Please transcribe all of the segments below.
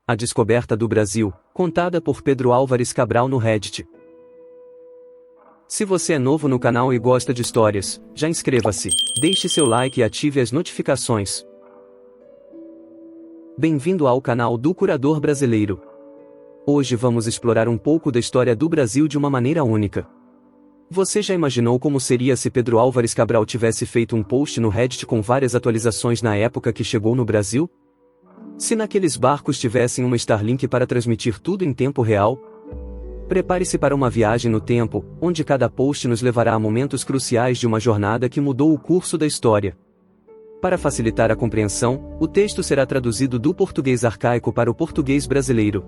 A Descoberta do Brasil, contada por Pedro Álvares Cabral no Reddit. Se você é novo no canal e gosta de histórias, já inscreva-se, deixe seu like e ative as notificações. Bem-vindo ao canal do Curador Brasileiro. Hoje vamos explorar um pouco da história do Brasil de uma maneira única. Você já imaginou como seria se Pedro Álvares Cabral tivesse feito um post no Reddit com várias atualizações na época que chegou no Brasil? Se naqueles barcos tivessem uma Starlink para transmitir tudo em tempo real? Prepare-se para uma viagem no tempo, onde cada post nos levará a momentos cruciais de uma jornada que mudou o curso da história. Para facilitar a compreensão, o texto será traduzido do português arcaico para o português brasileiro.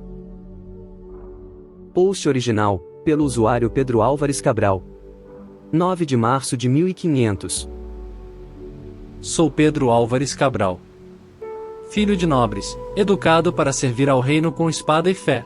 Post original, pelo usuário Pedro Álvares Cabral. 9 de março de 1500. Sou Pedro Álvares Cabral. Filho de nobres, educado para servir ao reino com espada e fé.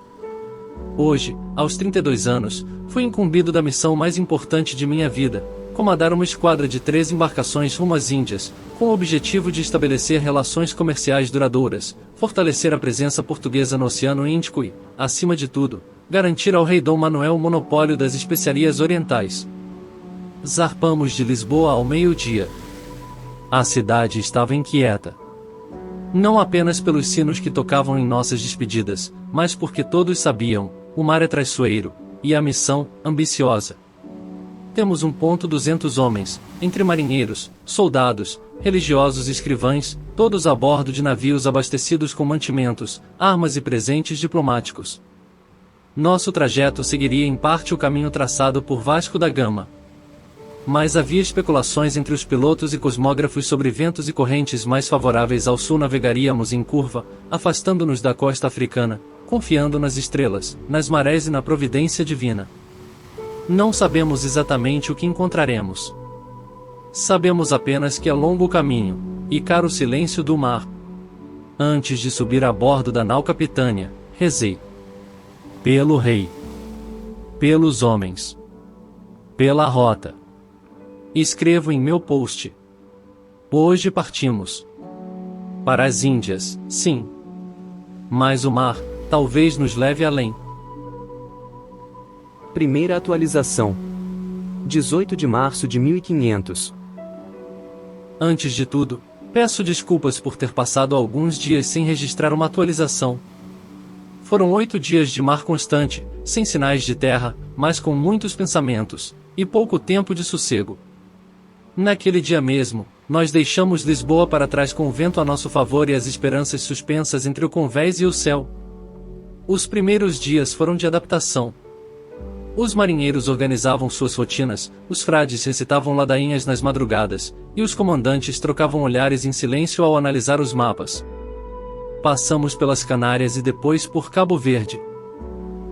Hoje, aos 32 anos, fui incumbido da missão mais importante de minha vida, comandar uma esquadra de 3 embarcações rumo às Índias, com o objetivo de estabelecer relações comerciais duradouras, fortalecer a presença portuguesa no Oceano Índico e, acima de tudo, garantir ao rei Dom Manuel o monopólio das especiarias orientais. Zarpamos de Lisboa ao meio-dia. A cidade estava inquieta. Não apenas pelos sinos que tocavam em nossas despedidas, mas porque todos sabiam, o mar é traiçoeiro, e a missão, ambiciosa. Temos 200 homens, entre marinheiros, soldados, religiosos e escrivães, todos a bordo de navios abastecidos com mantimentos, armas e presentes diplomáticos. Nosso trajeto seguiria em parte o caminho traçado por Vasco da Gama. Mas havia especulações entre os pilotos e cosmógrafos sobre ventos e correntes mais favoráveis ao sul. Navegaríamos em curva, afastando-nos da costa africana, confiando nas estrelas, nas marés e na providência divina. Não sabemos exatamente o que encontraremos. Sabemos apenas que é longo o caminho, e caro o silêncio do mar. Antes de subir a bordo da nau Capitânia, rezei. Pelo rei. Pelos homens. Pela rota. Escrevo em meu post. Hoje partimos. Para as Índias, sim. Mas o mar, talvez nos leve além. Primeira atualização. 18 de março de 1500. Antes de tudo, peço desculpas por ter passado alguns dias sem registrar uma atualização. Foram 8 dias de mar constante, sem sinais de terra, mas com muitos pensamentos, e pouco tempo de sossego. Naquele dia mesmo, nós deixamos Lisboa para trás com o vento a nosso favor e as esperanças suspensas entre o convés e o céu. Os primeiros dias foram de adaptação. Os marinheiros organizavam suas rotinas, os frades recitavam ladainhas nas madrugadas, e os comandantes trocavam olhares em silêncio ao analisar os mapas. Passamos pelas Canárias e depois por Cabo Verde.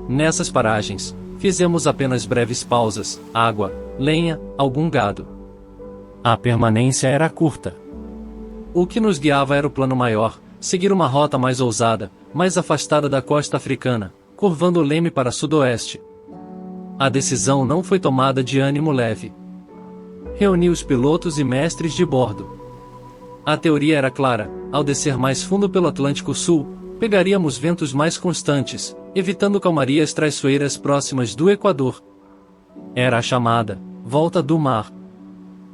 Nessas paragens, fizemos apenas breves pausas, água, lenha, algum gado. A permanência era curta. O que nos guiava era o plano maior, seguir uma rota mais ousada, mais afastada da costa africana, curvando o leme para sudoeste. A decisão não foi tomada de ânimo leve. Reuni os pilotos e mestres de bordo. A teoria era clara: ao descer mais fundo pelo Atlântico Sul, pegaríamos ventos mais constantes, evitando calmarias traiçoeiras próximas do Equador. Era a chamada volta do mar.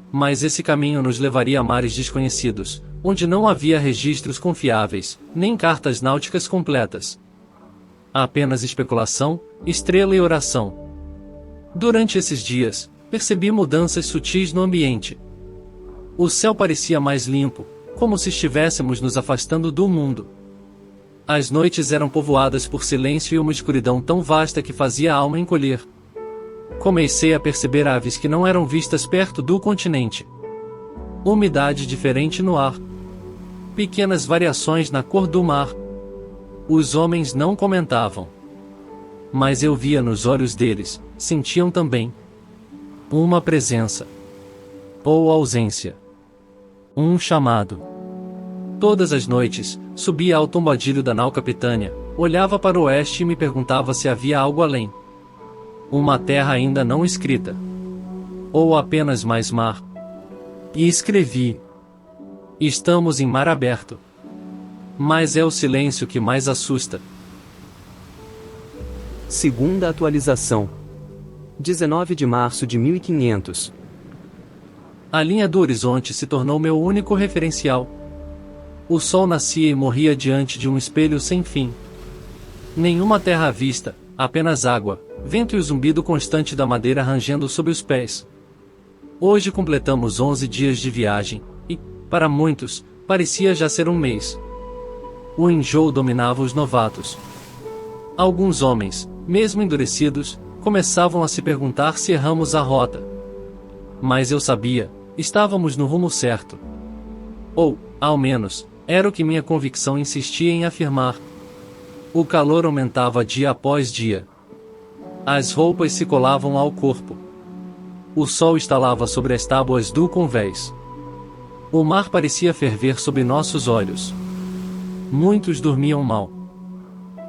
Mas esse caminho nos levaria a mares desconhecidos, onde não havia registros confiáveis, nem cartas náuticas completas. Apenas especulação, estrela e oração. Durante esses dias, percebi mudanças sutis no ambiente. O céu parecia mais limpo, como se estivéssemos nos afastando do mundo. As noites eram povoadas por silêncio e uma escuridão tão vasta que fazia a alma encolher. Comecei a perceber aves que não eram vistas perto do continente. Umidade diferente no ar. Pequenas variações na cor do mar. Os homens não comentavam. Mas eu via nos olhos deles, sentiam também. Uma presença. Ou ausência. Um chamado. Todas as noites, subia ao tombadilho da nau Capitânia, olhava para o oeste e me perguntava se havia algo além. Uma terra ainda não escrita. Ou apenas mais mar. E escrevi: Estamos em mar aberto. Mas é o silêncio que mais assusta, Segunda atualização. 19 de março de 1500. A linha do horizonte se tornou meu único referencial. O sol nascia e morria diante de um espelho sem fim. Nenhuma terra à vista, apenas água, vento e o zumbido constante da madeira rangendo sob os pés. Hoje completamos 11 dias de viagem, e, para muitos, parecia já ser um mês. O enjoo dominava os novatos. Alguns homens, mesmo endurecidos, começavam a se perguntar se erramos a rota. Mas eu sabia, estávamos no rumo certo. Ou, ao menos, era o que minha convicção insistia em afirmar. O calor aumentava dia após dia. As roupas se colavam ao corpo. O sol estalava sobre as tábuas do convés. O mar parecia ferver sob nossos olhos. Muitos dormiam mal.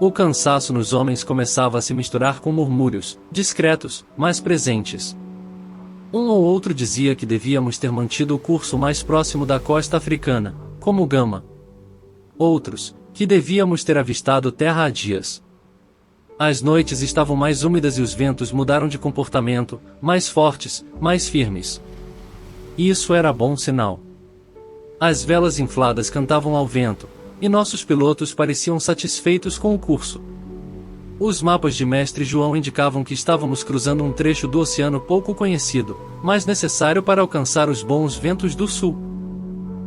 O cansaço nos homens começava a se misturar com murmúrios, discretos, mas presentes. Um ou outro dizia que devíamos ter mantido o curso mais próximo da costa africana, como Gama. Outros, que devíamos ter avistado terra há dias. As noites estavam mais úmidas e os ventos mudaram de comportamento, mais fortes, mais firmes. Isso era bom sinal. As velas infladas cantavam ao vento, e nossos pilotos pareciam satisfeitos com o curso. Os mapas de Mestre João indicavam que estávamos cruzando um trecho do oceano pouco conhecido, mas necessário para alcançar os bons ventos do sul.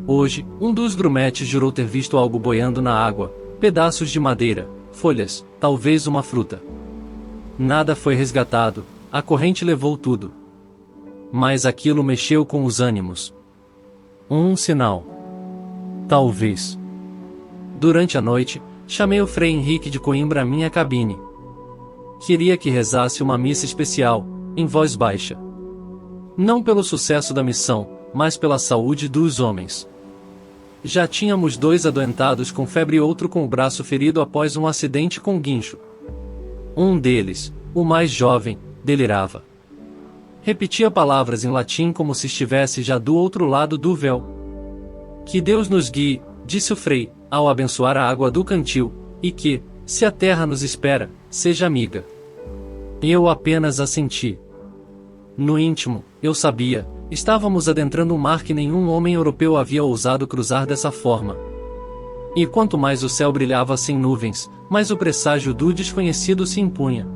Hoje, um dos grumetes jurou ter visto algo boiando na água, pedaços de madeira, folhas, talvez uma fruta. Nada foi resgatado, a corrente levou tudo. Mas aquilo mexeu com os ânimos. Um sinal. Talvez. Durante a noite, chamei o Frei Henrique de Coimbra à minha cabine. Queria que rezasse uma missa especial, em voz baixa. Não pelo sucesso da missão, mas pela saúde dos homens. Já tínhamos 2 adoentados com febre e outro com o braço ferido após um acidente com guincho. Um deles, o mais jovem, delirava. Repetia palavras em latim como se estivesse já do outro lado do véu. Que Deus nos guie, disse o Frei, ao abençoar a água do cantil, e que, se a terra nos espera, seja amiga. Eu apenas assenti. No íntimo, eu sabia, estávamos adentrando um mar que nenhum homem europeu havia ousado cruzar dessa forma. E quanto mais o céu brilhava sem nuvens, mais o presságio do desconhecido se impunha.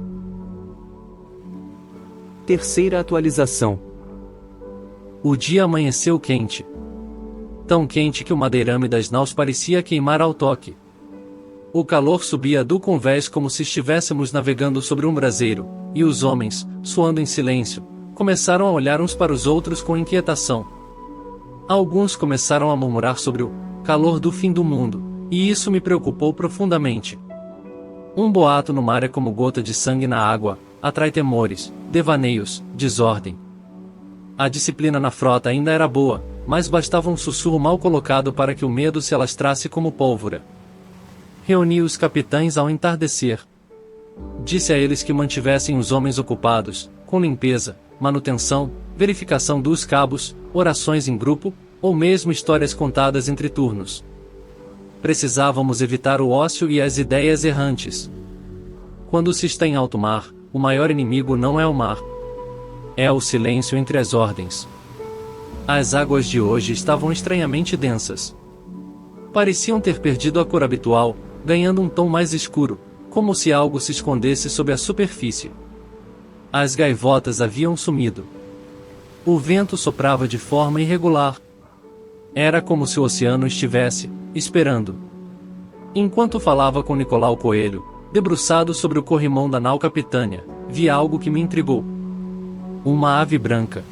Terceira atualização. O dia amanheceu quente. Tão quente que o madeirame das naus parecia queimar ao toque. O calor subia do convés como se estivéssemos navegando sobre um braseiro, e os homens, suando em silêncio, começaram a olhar uns para os outros com inquietação. Alguns começaram a murmurar sobre o calor do fim do mundo, e isso me preocupou profundamente. Um boato no mar é como gota de sangue na água, atrai temores, devaneios, desordem. A disciplina na frota ainda era boa, mas bastava um sussurro mal colocado para que o medo se alastrasse como pólvora. Reuni os capitães ao entardecer. Disse a eles que mantivessem os homens ocupados, com limpeza, manutenção, verificação dos cabos, orações em grupo, ou mesmo histórias contadas entre turnos. Precisávamos evitar o ócio e as ideias errantes. Quando se está em alto mar, o maior inimigo não é o mar. É o silêncio entre as ordens. As águas de hoje estavam estranhamente densas. Pareciam ter perdido a cor habitual, ganhando um tom mais escuro, como se algo se escondesse sob a superfície. As gaivotas haviam sumido. O vento soprava de forma irregular. Era como se o oceano estivesse esperando. Enquanto falava com Nicolau Coelho, debruçado sobre o corrimão da nau Capitânia, vi algo que me intrigou. Uma ave branca.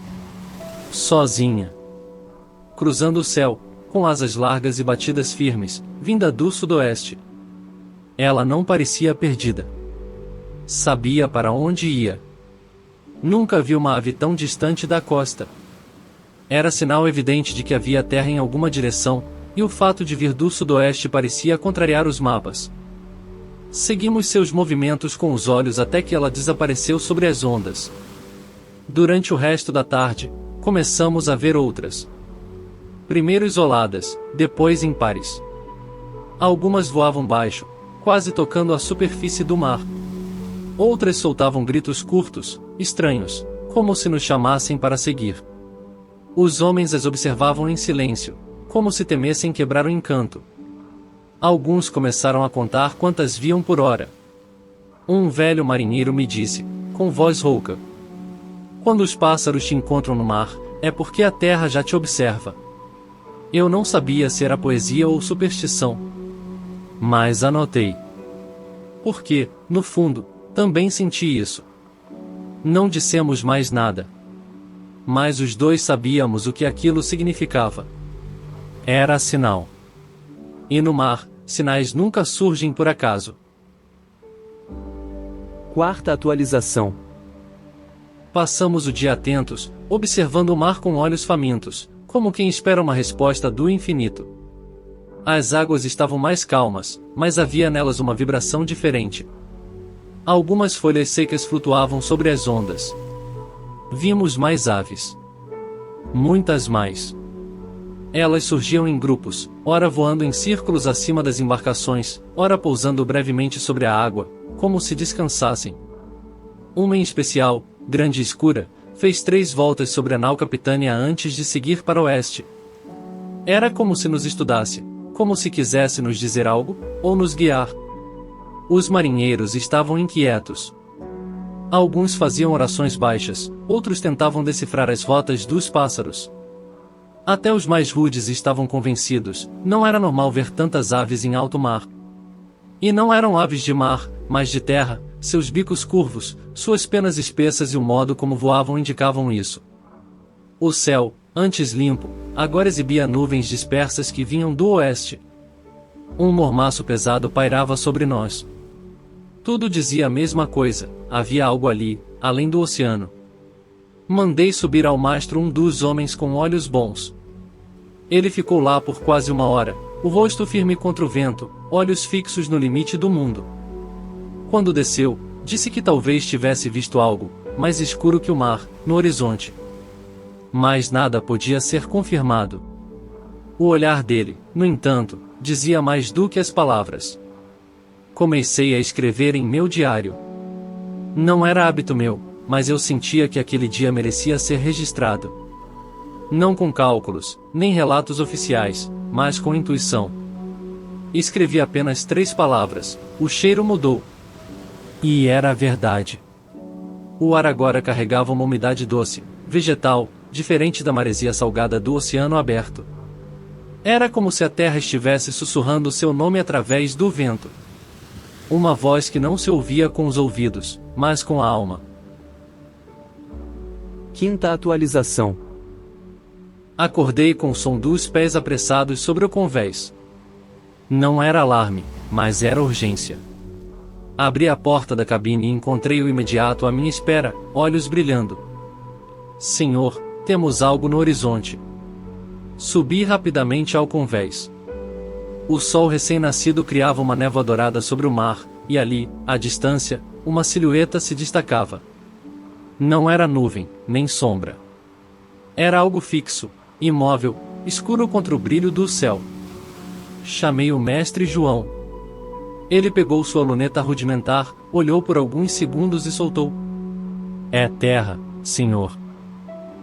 Sozinha. Cruzando o céu, com asas largas e batidas firmes, vinda do sudoeste. Ela não parecia perdida. Sabia para onde ia. Nunca vi uma ave tão distante da costa. Era sinal evidente de que havia terra em alguma direção, e o fato de vir do sudoeste parecia contrariar os mapas. Seguimos seus movimentos com os olhos até que ela desapareceu sobre as ondas. Durante o resto da tarde, começamos a ver outras. Primeiro isoladas, depois em pares. Algumas voavam baixo, quase tocando a superfície do mar. Outras soltavam gritos curtos, estranhos, como se nos chamassem para seguir. Os homens as observavam em silêncio, como se temessem quebrar o encanto. Alguns começaram a contar quantas viam por hora. Um velho marinheiro me disse, com voz rouca: quando os pássaros te encontram no mar, é porque a terra já te observa. Eu não sabia se era poesia ou superstição. Mas anotei. Porque, no fundo, também senti isso. Não dissemos mais nada. Mas os dois sabíamos o que aquilo significava. Era sinal. E no mar, sinais nunca surgem por acaso. Quarta atualização. Passamos o dia atentos, observando o mar com olhos famintos, como quem espera uma resposta do infinito. As águas estavam mais calmas, mas havia nelas uma vibração diferente. Algumas folhas secas flutuavam sobre as ondas. Vimos mais aves. Muitas mais. Elas surgiam em grupos, ora voando em círculos acima das embarcações, ora pousando brevemente sobre a água, como se descansassem. Uma em especial, grande e escura, fez 3 voltas sobre a nau capitânia antes de seguir para o oeste. Era como se nos estudasse, como se quisesse nos dizer algo, ou nos guiar. Os marinheiros estavam inquietos. Alguns faziam orações baixas, outros tentavam decifrar as rotas dos pássaros. Até os mais rudes estavam convencidos, não era normal ver tantas aves em alto mar. E não eram aves de mar, mas de terra, seus bicos curvos, suas penas espessas e o modo como voavam indicavam isso. O céu, antes limpo, agora exibia nuvens dispersas que vinham do oeste. Um mormaço pesado pairava sobre nós. Tudo dizia a mesma coisa, havia algo ali, além do oceano. Mandei subir ao mastro um dos homens com olhos bons. Ele ficou lá por quase 1 hora, o rosto firme contra o vento, olhos fixos no limite do mundo. Quando desceu, disse que talvez tivesse visto algo, mais escuro que o mar, no horizonte. Mas nada podia ser confirmado. O olhar dele, no entanto, dizia mais do que as palavras. Comecei a escrever em meu diário. Não era hábito meu, mas eu sentia que aquele dia merecia ser registrado. Não com cálculos, nem relatos oficiais, mas com intuição. Escrevi apenas 3 palavras: o cheiro mudou. E era a verdade. O ar agora carregava uma umidade doce, vegetal, diferente da maresia salgada do oceano aberto. Era como se a terra estivesse sussurrando seu nome através do vento. Uma voz que não se ouvia com os ouvidos, mas com a alma. Quinta atualização. Acordei com o som dos pés apressados sobre o convés. Não era alarme, mas era urgência. Abri a porta da cabine e encontrei o imediato à minha espera, olhos brilhando. Senhor, temos algo no horizonte. Subi rapidamente ao convés. O sol recém-nascido criava uma névoa dourada sobre o mar, e ali, à distância, uma silhueta se destacava. Não era nuvem, nem sombra. Era algo fixo, imóvel, escuro contra o brilho do céu. Chamei o mestre João. Ele pegou sua luneta rudimentar, olhou por alguns segundos e soltou: é terra, senhor.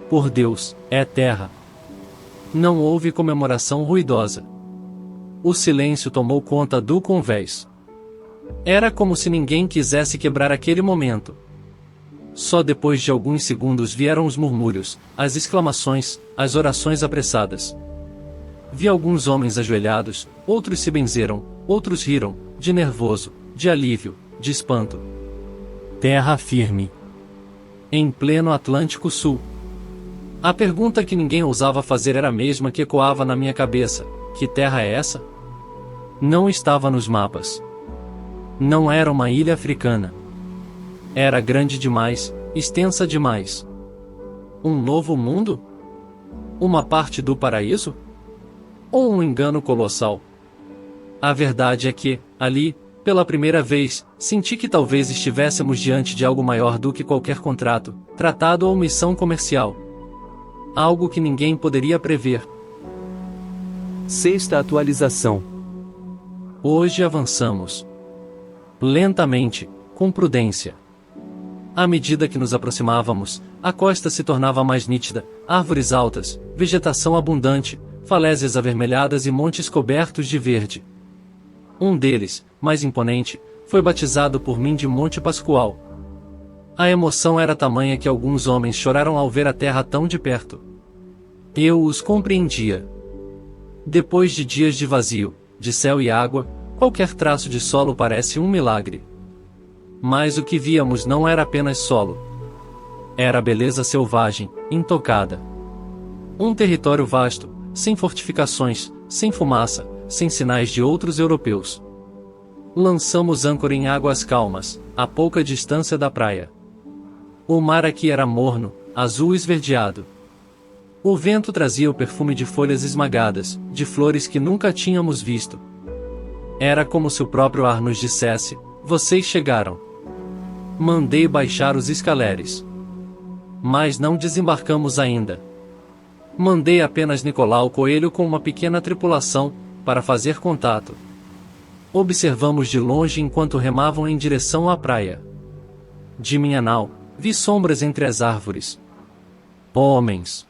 Por Deus, é terra. Não houve comemoração ruidosa. O silêncio tomou conta do convés. Era como se ninguém quisesse quebrar aquele momento. Só depois de alguns segundos vieram os murmúrios, as exclamações, as orações apressadas. Vi alguns homens ajoelhados, outros se benzeram, outros riram, de nervoso, de alívio, de espanto. Terra firme. Em pleno Atlântico Sul. A pergunta que ninguém ousava fazer era a mesma que ecoava na minha cabeça: que terra é essa? Não estava nos mapas. Não era uma ilha africana. Era grande demais, extensa demais. Um novo mundo? Uma parte do paraíso? Ou um engano colossal? A verdade é que, ali, pela primeira vez, senti que talvez estivéssemos diante de algo maior do que qualquer contrato, tratado ou missão comercial. Algo que ninguém poderia prever. Sexta atualização. Hoje avançamos. Lentamente, com prudência. À medida que nos aproximávamos, a costa se tornava mais nítida, árvores altas, vegetação abundante, falésias avermelhadas e montes cobertos de verde. Um deles, mais imponente, foi batizado por mim de Monte Pascoal. A emoção era tamanha que alguns homens choraram ao ver a terra tão de perto. Eu os compreendia. Depois de dias de vazio, de céu e água, qualquer traço de solo parece um milagre. Mas o que víamos não era apenas solo. Era a beleza selvagem, intocada. Um território vasto, sem fortificações, sem fumaça, sem sinais de outros europeus. Lançamos âncora em águas calmas, a pouca distância da praia. O mar aqui era morno, azul esverdeado. O vento trazia o perfume de folhas esmagadas, de flores que nunca tínhamos visto. Era como se o próprio ar nos dissesse: vocês chegaram. Mandei baixar os escaleres. Mas não desembarcamos ainda. Mandei apenas Nicolau Coelho com uma pequena tripulação, para fazer contato. Observamos de longe enquanto remavam em direção à praia. De minha nau, vi sombras entre as árvores. Homens.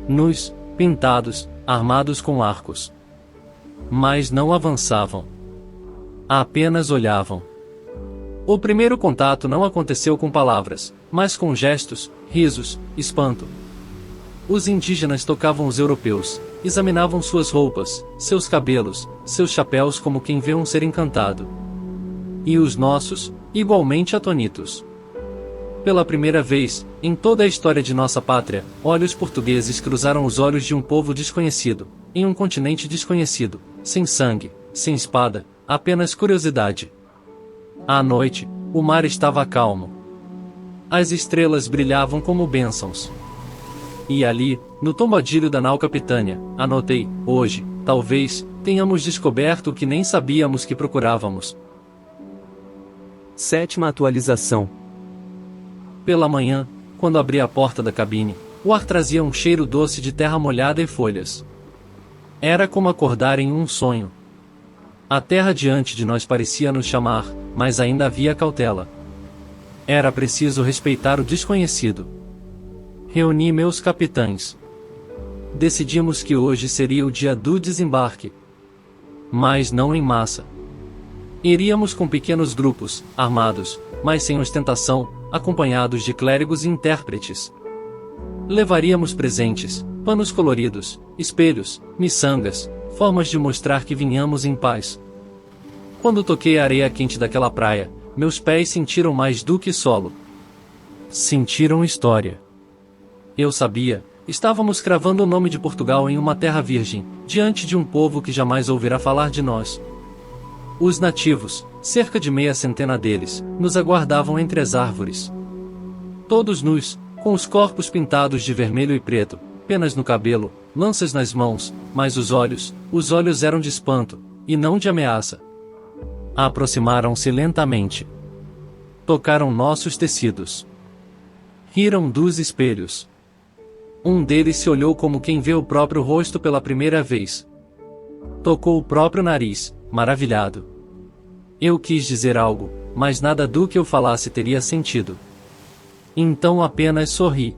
Nus, pintados, armados com arcos. Mas não avançavam. Apenas olhavam. O primeiro contato não aconteceu com palavras, mas com gestos, risos, espanto. Os indígenas tocavam os europeus, examinavam suas roupas, seus cabelos, seus chapéus como quem vê um ser encantado. E os nossos, igualmente atonitos. Pela primeira vez, em toda a história de nossa pátria, olhos portugueses cruzaram os olhos de um povo desconhecido, em um continente desconhecido, sem sangue, sem espada, apenas curiosidade. À noite, o mar estava calmo. As estrelas brilhavam como bênçãos. E ali, no tombadilho da nau Capitânia, anotei: hoje, talvez, tenhamos descoberto o que nem sabíamos que procurávamos. 7ª atualização. Pela manhã, quando abri a porta da cabine, o ar trazia um cheiro doce de terra molhada e folhas. Era como acordar em um sonho. A terra diante de nós parecia nos chamar, mas ainda havia cautela. Era preciso respeitar o desconhecido. Reuni meus capitães. Decidimos que hoje seria o dia do desembarque. Mas não em massa. Iríamos com pequenos grupos, armados, mas sem ostentação, acompanhados de clérigos e intérpretes. Levaríamos presentes, panos coloridos, espelhos, miçangas, formas de mostrar que vinhamos em paz. Quando toquei a areia quente daquela praia, meus pés sentiram mais do que solo. Sentiram história. Eu sabia, estávamos cravando o nome de Portugal em uma terra virgem, diante de um povo que jamais ouvirá falar de nós. Os nativos, cerca de 600 deles, nos aguardavam entre as árvores. Todos nus, com os corpos pintados de vermelho e preto, penas no cabelo, lanças nas mãos, mas os olhos eram de espanto, e não de ameaça. Aproximaram-se lentamente. Tocaram nossos tecidos. Riram dos espelhos. Um deles se olhou como quem vê o próprio rosto pela primeira vez. Tocou o próprio nariz, maravilhado. Eu quis dizer algo, mas nada do que eu falasse teria sentido. Então apenas sorri.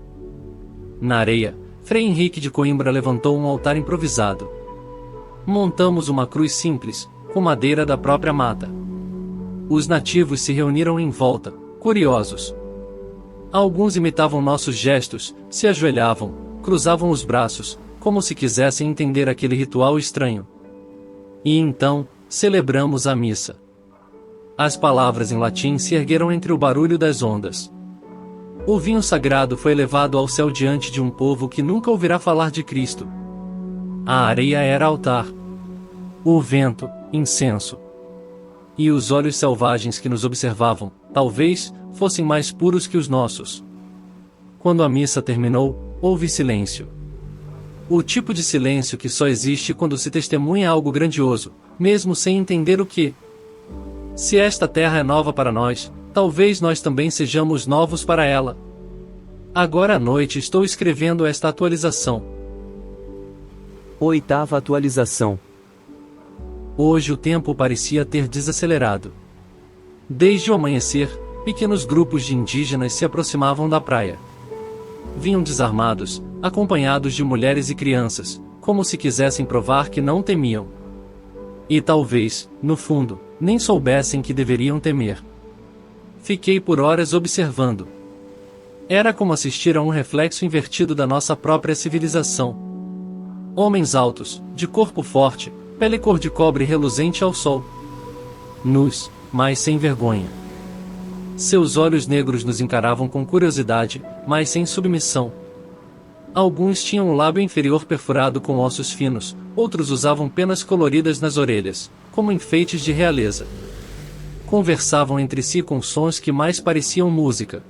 Na areia, Frei Henrique de Coimbra levantou um altar improvisado. Montamos uma cruz simples, com madeira da própria mata. Os nativos se reuniram em volta, curiosos. Alguns imitavam nossos gestos, se ajoelhavam, cruzavam os braços, como se quisessem entender aquele ritual estranho. E então, celebramos a missa. As palavras em latim se ergueram entre o barulho das ondas. O vinho sagrado foi levado ao céu diante de um povo que nunca ouvirá falar de Cristo. A areia era altar. O vento, incenso. E os olhos selvagens que nos observavam, talvez, fossem mais puros que os nossos. Quando a missa terminou, houve silêncio. O tipo de silêncio que só existe quando se testemunha algo grandioso, mesmo sem entender o que. Se esta terra é nova para nós, talvez nós também sejamos novos para ela. Agora à noite estou escrevendo esta atualização. 8ª atualização. Hoje o tempo parecia ter desacelerado. Desde o amanhecer, pequenos grupos de indígenas se aproximavam da praia. Vinham desarmados, acompanhados de mulheres e crianças, como se quisessem provar que não temiam. E talvez, no fundo, nem soubessem que deveriam temer. Fiquei por horas observando. Era como assistir a um reflexo invertido da nossa própria civilização. Homens altos, de corpo forte, pele cor de cobre reluzente ao sol. Nus, mas sem vergonha. Seus olhos negros nos encaravam com curiosidade, mas sem submissão. Alguns tinham o lábio inferior perfurado com ossos finos, outros usavam penas coloridas nas orelhas, como enfeites de realeza. Conversavam entre si com sons que mais pareciam música.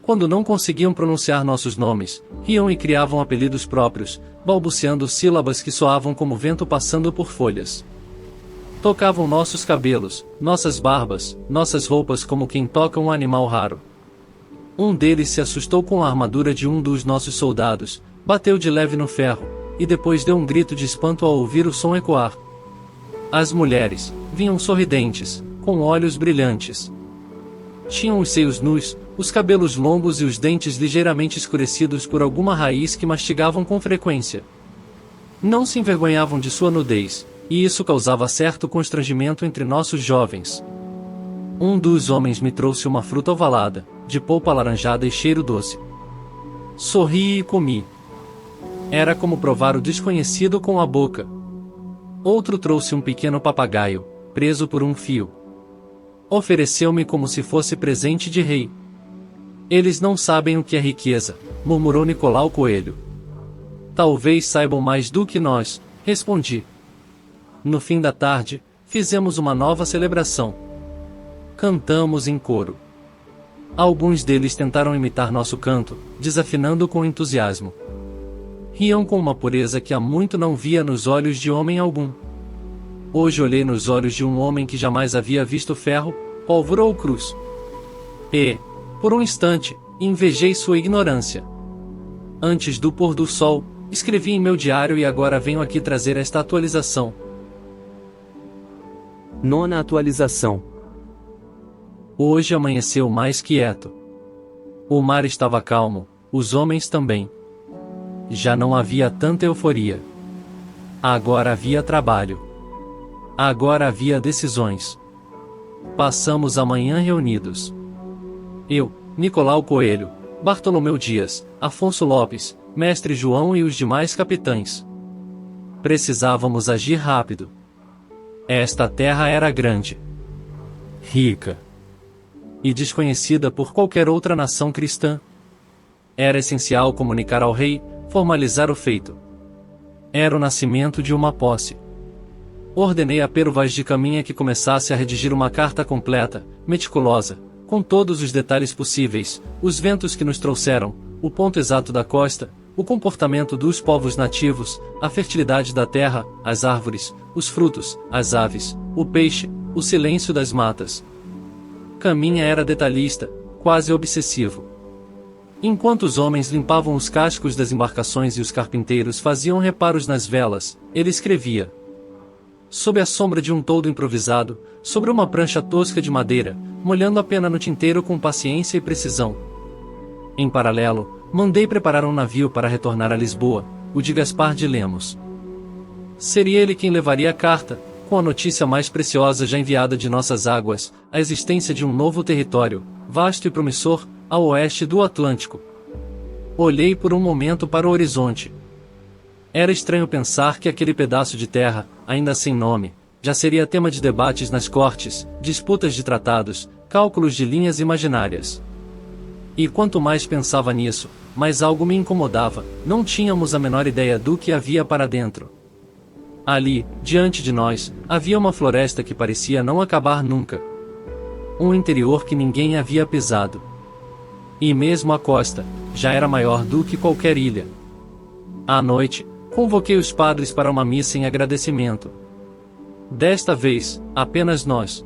Quando não conseguiam pronunciar nossos nomes, riam e criavam apelidos próprios, balbuciando sílabas que soavam como vento passando por folhas. Tocavam nossos cabelos, nossas barbas, nossas roupas como quem toca um animal raro. Um deles se assustou com a armadura de um dos nossos soldados, bateu de leve no ferro, e depois deu um grito de espanto ao ouvir o som ecoar. As mulheres vinham sorridentes, com olhos brilhantes. Tinham os seios nus, os cabelos longos e os dentes ligeiramente escurecidos por alguma raiz que mastigavam com frequência. Não se envergonhavam de sua nudez, e isso causava certo constrangimento entre nossos jovens. Um dos homens me trouxe uma fruta ovalada, de polpa alaranjada e cheiro doce. Sorri e comi. Era como provar o desconhecido com a boca. Outro trouxe um pequeno papagaio, preso por um fio. Ofereceu-me como se fosse presente de rei. Eles não sabem o que é riqueza, murmurou Nicolau Coelho. Talvez saibam mais do que nós, respondi. No fim da tarde, fizemos uma nova celebração. Cantamos em coro. Alguns deles tentaram imitar nosso canto, desafinando com entusiasmo. Riam com uma pureza que há muito não via nos olhos de homem algum. Hoje olhei nos olhos de um homem que jamais havia visto ferro, pólvora ou cruz. E, por um instante, invejei sua ignorância. Antes do pôr do sol, escrevi em meu diário e agora venho aqui trazer esta atualização. Nona atualização. Hoje amanheceu mais quieto. O mar estava calmo, os homens também. Já não havia tanta euforia. Agora havia trabalho. Agora havia decisões. Passamos a manhã reunidos. Eu, Nicolau Coelho, Bartolomeu Dias, Afonso Lopes, Mestre João e os demais capitães. Precisávamos agir rápido. Esta terra era grande, rica e desconhecida por qualquer outra nação cristã. Era essencial comunicar ao rei, formalizar o feito. Era o nascimento de uma posse. Ordenei a Pero Vaz de Caminha que começasse a redigir uma carta completa, meticulosa, com todos os detalhes possíveis, os ventos que nos trouxeram, o ponto exato da costa, o comportamento dos povos nativos, a fertilidade da terra, as árvores, os frutos, as aves, o peixe, o silêncio das matas. Caminha era detalhista, quase obsessivo. Enquanto os homens limpavam os cascos das embarcações e os carpinteiros faziam reparos nas velas, ele escrevia. Sob a sombra de um toldo improvisado, sobre uma prancha tosca de madeira, molhando a pena no tinteiro com paciência e precisão. Em paralelo, mandei preparar um navio para retornar a Lisboa, o de Gaspar de Lemos. Seria ele quem levaria a carta, com a notícia mais preciosa já enviada de nossas águas, a existência de um novo território, vasto e promissor, ao oeste do Atlântico. Olhei por um momento para o horizonte. Era estranho pensar que aquele pedaço de terra, ainda sem nome, já seria tema de debates nas cortes, disputas de tratados, cálculos de linhas imaginárias. E quanto mais pensava nisso, mais algo me incomodava, não tínhamos a menor ideia do que havia para dentro. Ali, diante de nós, havia uma floresta que parecia não acabar nunca. Um interior que ninguém havia pisado. E mesmo a costa, já era maior do que qualquer ilha. À noite, convoquei os padres para uma missa em agradecimento. Desta vez, apenas nós.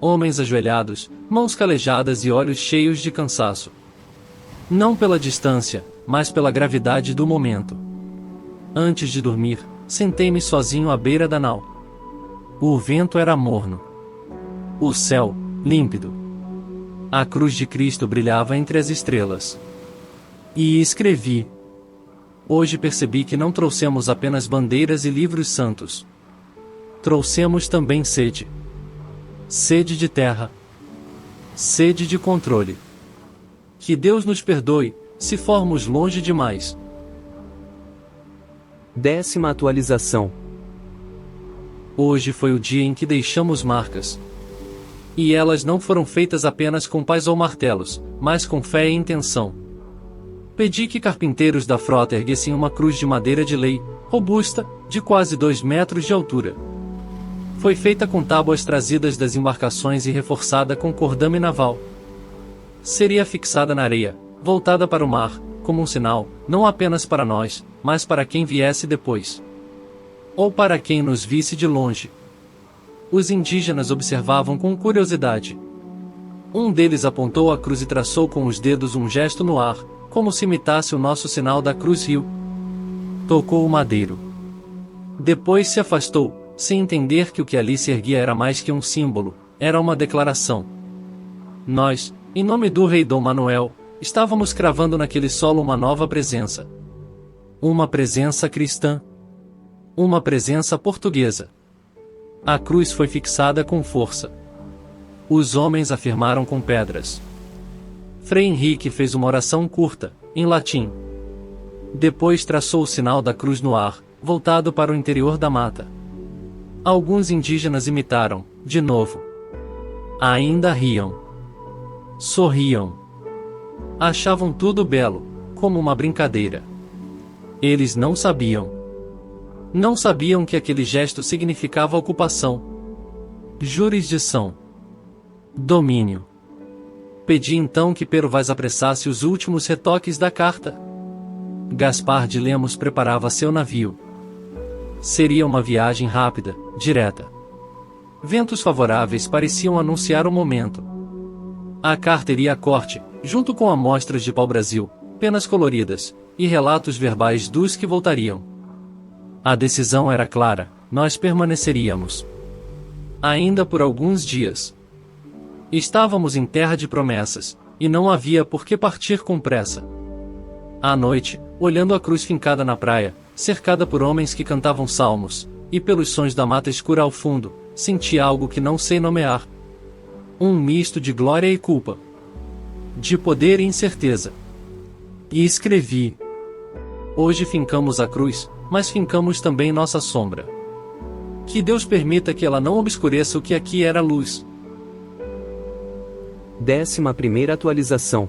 Homens ajoelhados, mãos calejadas e olhos cheios de cansaço. Não pela distância, mas pela gravidade do momento. Antes de dormir, sentei-me sozinho à beira da nau. O vento era morno. O céu, límpido. A cruz de Cristo brilhava entre as estrelas. E escrevi. Hoje percebi que não trouxemos apenas bandeiras e livros santos. Trouxemos também sede. Sede de terra. Sede de controle. Que Deus nos perdoe, se formos longe demais. 10ª atualização. Hoje foi o dia em que deixamos marcas. E elas não foram feitas apenas com pás ou martelos, mas com fé e intenção. Pedi que carpinteiros da frota erguessem uma cruz de madeira de lei, robusta, de quase 2 metros de altura. Foi feita com tábuas trazidas das embarcações e reforçada com cordame naval. Seria fixada na areia, voltada para o mar, como um sinal, não apenas para nós, mas para quem viesse depois. Ou para quem nos visse de longe. Os indígenas observavam com curiosidade. Um deles apontou a cruz e traçou com os dedos um gesto no ar, como se imitasse o nosso sinal da Cruz Rio. Tocou o madeiro. Depois se afastou, sem entender que o que ali se erguia era mais que um símbolo, era uma declaração. Nós, em nome do rei Dom Manuel, estávamos cravando naquele solo uma nova presença. Uma presença cristã. Uma presença portuguesa. A cruz foi fixada com força. Os homens afirmaram com pedras. Frei Henrique fez uma oração curta, em latim. Depois traçou o sinal da cruz no ar, voltado para o interior da mata. Alguns indígenas imitaram, de novo. Ainda riam. Sorriam. Achavam tudo belo, como uma brincadeira. Eles não sabiam. Não sabiam que aquele gesto significava ocupação, jurisdição, domínio. Pedi então que Pero Vaz apressasse os últimos retoques da carta. Gaspar de Lemos preparava seu navio. Seria uma viagem rápida, direta. Ventos favoráveis pareciam anunciar o momento. A carta iria a corte, junto com amostras de pau-brasil, penas coloridas, e relatos verbais dos que voltariam. A decisão era clara, nós permaneceríamos. Ainda por alguns dias. Estávamos em terra de promessas, e não havia por que partir com pressa. À noite, olhando a cruz fincada na praia, cercada por homens que cantavam salmos, e pelos sons da mata escura ao fundo, senti algo que não sei nomear. Um misto de glória e culpa. De poder e incerteza. E escrevi. Hoje fincamos a cruz, mas fincamos também nossa sombra. Que Deus permita que ela não obscureça o que aqui era luz. 11ª atualização.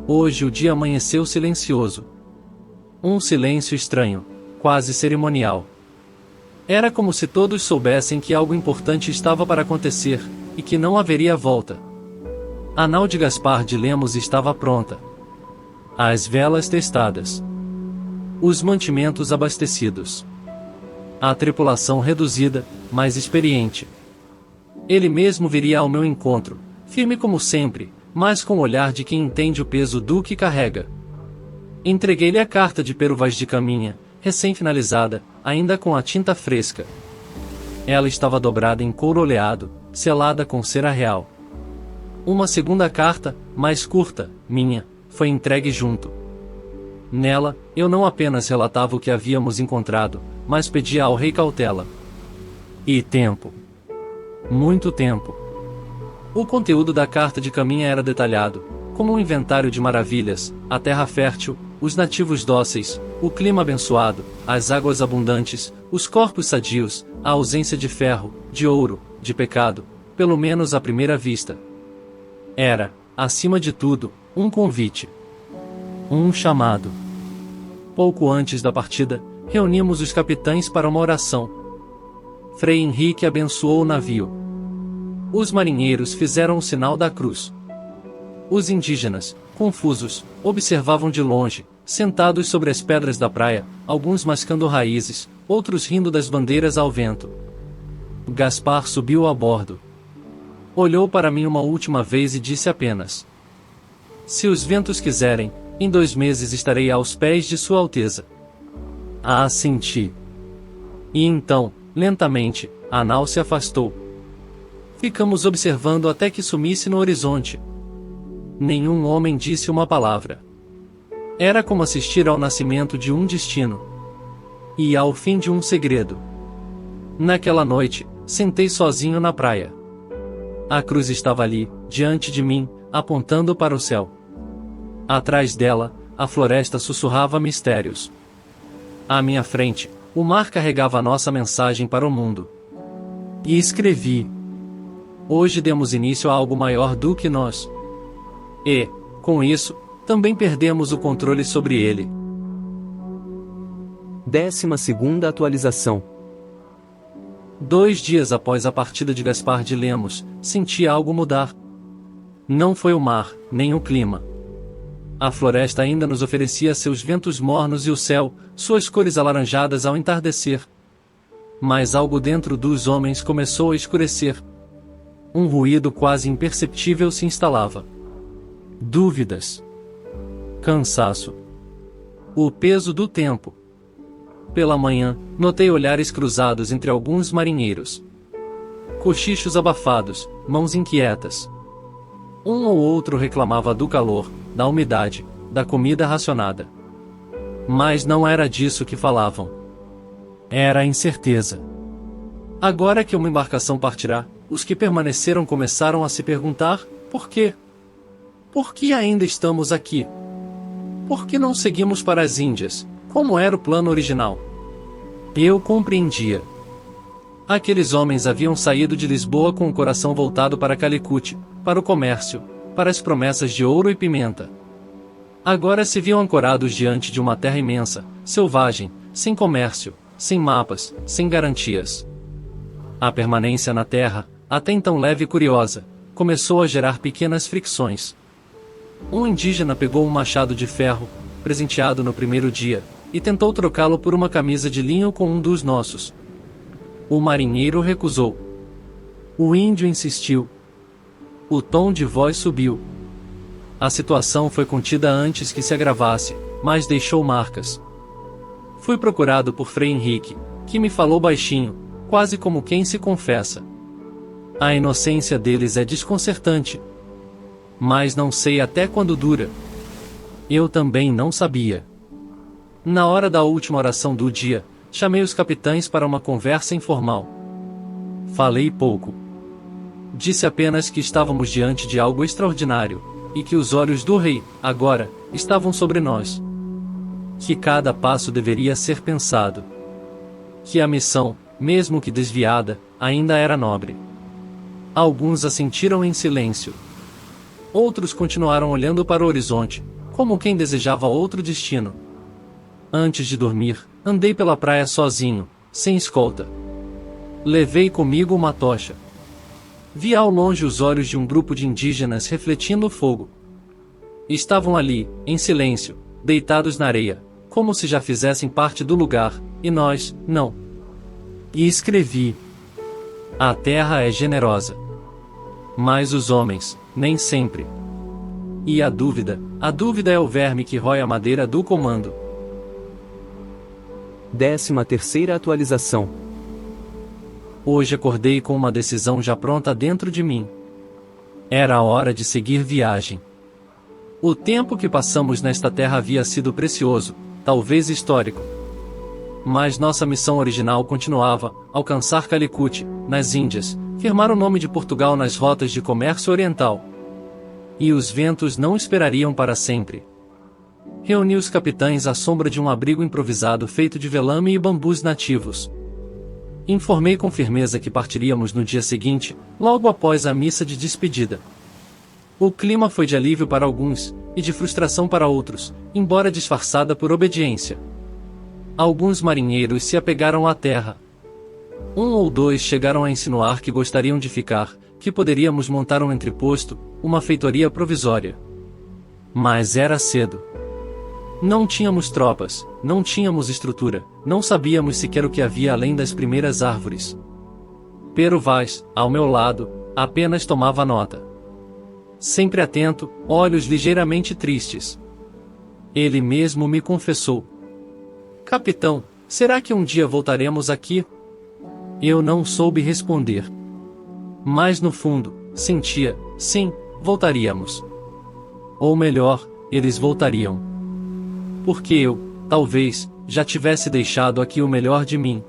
Hoje o dia amanheceu silencioso. Um silêncio estranho, quase cerimonial. Era como se todos soubessem que algo importante estava para acontecer, e que não haveria volta. A nau de Gaspar de Lemos estava pronta. As velas testadas. Os mantimentos abastecidos. A tripulação reduzida, mas experiente. Ele mesmo viria ao meu encontro, firme como sempre, mas com o olhar de quem entende o peso do que carrega. Entreguei-lhe a carta de Pero Vaz de Caminha, recém-finalizada, ainda com a tinta fresca. Ela estava dobrada em couro oleado, selada com cera real. Uma segunda carta, mais curta, minha, foi entregue junto. Nela, eu não apenas relatava o que havíamos encontrado, mas pedia ao rei cautela. E tempo. Muito tempo. O conteúdo da carta de Caminha era detalhado, como um inventário de maravilhas, a terra fértil, os nativos dóceis, o clima abençoado, as águas abundantes, os corpos sadios, a ausência de ferro, de ouro, de pecado, pelo menos à primeira vista. Era, acima de tudo, um convite. Um chamado. Pouco antes da partida, reunimos os capitães para uma oração. Frei Henrique abençoou o navio. Os marinheiros fizeram o sinal da cruz. Os indígenas, confusos, observavam de longe, sentados sobre as pedras da praia, alguns mascando raízes, outros rindo das bandeiras ao vento. Gaspar subiu a bordo. Olhou para mim uma última vez e disse apenas: "Se os ventos quiserem, em 2 meses estarei aos pés de Sua Alteza." Assenti. E então, lentamente, a nau se afastou. Ficamos observando até que sumisse no horizonte. Nenhum homem disse uma palavra. Era como assistir ao nascimento de um destino. E ao fim de um segredo. Naquela noite, sentei sozinho na praia. A cruz estava ali, diante de mim, apontando para o céu. Atrás dela, a floresta sussurrava mistérios. À minha frente, o mar carregava a nossa mensagem para o mundo. E escrevi: hoje demos início a algo maior do que nós. E, com isso, também perdemos o controle sobre ele. 12ª atualização. 2 dias após a partida de Gaspar de Lemos, senti algo mudar. Não foi o mar, nem o clima. A floresta ainda nos oferecia seus ventos mornos e o céu, suas cores alaranjadas ao entardecer. Mas algo dentro dos homens começou a escurecer. Um ruído quase imperceptível se instalava. Dúvidas. Cansaço. O peso do tempo. Pela manhã, notei olhares cruzados entre alguns marinheiros. Cochichos abafados, mãos inquietas. Um ou outro reclamava do calor, da umidade, da comida racionada. Mas não era disso que falavam. Era a incerteza. Agora que uma embarcação partirá, os que permaneceram começaram a se perguntar: por quê? Por que ainda estamos aqui? Por que não seguimos para as Índias, como era o plano original? Eu compreendia. Aqueles homens haviam saído de Lisboa com o coração voltado para Calicut, para o comércio, para as promessas de ouro e pimenta. Agora se viam ancorados diante de uma terra imensa, selvagem, sem comércio, sem mapas, sem garantias. A permanência na terra, até então leve e curiosa, começou a gerar pequenas fricções. Um indígena pegou um machado de ferro, presenteado no primeiro dia, e tentou trocá-lo por uma camisa de linho com um dos nossos. O marinheiro recusou. O índio insistiu. O tom de voz subiu. A situação foi contida antes que se agravasse, mas deixou marcas. Fui procurado por Frei Henrique, que me falou baixinho, quase como quem se confessa. A inocência deles é desconcertante. Mas não sei até quando dura. Eu também não sabia. Na hora da última oração do dia, chamei os capitães para uma conversa informal. Falei pouco. Disse apenas que estávamos diante de algo extraordinário, e que os olhos do rei, agora, estavam sobre nós. Que cada passo deveria ser pensado. Que a missão, mesmo que desviada, ainda era nobre. Alguns assentiram em silêncio. Outros continuaram olhando para o horizonte, como quem desejava outro destino. Antes de dormir, andei pela praia sozinho, sem escolta. Levei comigo uma tocha. Vi ao longe os olhos de um grupo de indígenas refletindo o fogo. Estavam ali, em silêncio, deitados na areia, como se já fizessem parte do lugar, e nós, não. E escrevi: a terra é generosa. Mas os homens, nem sempre. E a dúvida é o verme que rói a madeira do comando. 13ª atualização. Hoje acordei com uma decisão já pronta dentro de mim. Era a hora de seguir viagem. O tempo que passamos nesta terra havia sido precioso, talvez histórico. Mas nossa missão original continuava: alcançar Calicut, nas Índias, firmar o nome de Portugal nas rotas de comércio oriental. E os ventos não esperariam para sempre. Reuni os capitães à sombra de um abrigo improvisado feito de velame e bambus nativos. Informei com firmeza que partiríamos no dia seguinte, logo após a missa de despedida. O clima foi de alívio para alguns, e de frustração para outros, embora disfarçada por obediência. Alguns marinheiros se apegaram à terra. Um ou dois chegaram a insinuar que gostariam de ficar, que poderíamos montar um entreposto, uma feitoria provisória. Mas era cedo. Não tínhamos tropas, não tínhamos estrutura, não sabíamos sequer o que havia além das primeiras árvores. Pero Vaz, ao meu lado, apenas tomava nota. Sempre atento, olhos ligeiramente tristes. Ele mesmo me confessou: capitão, será que um dia voltaremos aqui? Eu não soube responder. Mas no fundo, sentia, sim, voltaríamos. Ou melhor, eles voltariam. Porque eu, talvez, já tivesse deixado aqui o melhor de mim.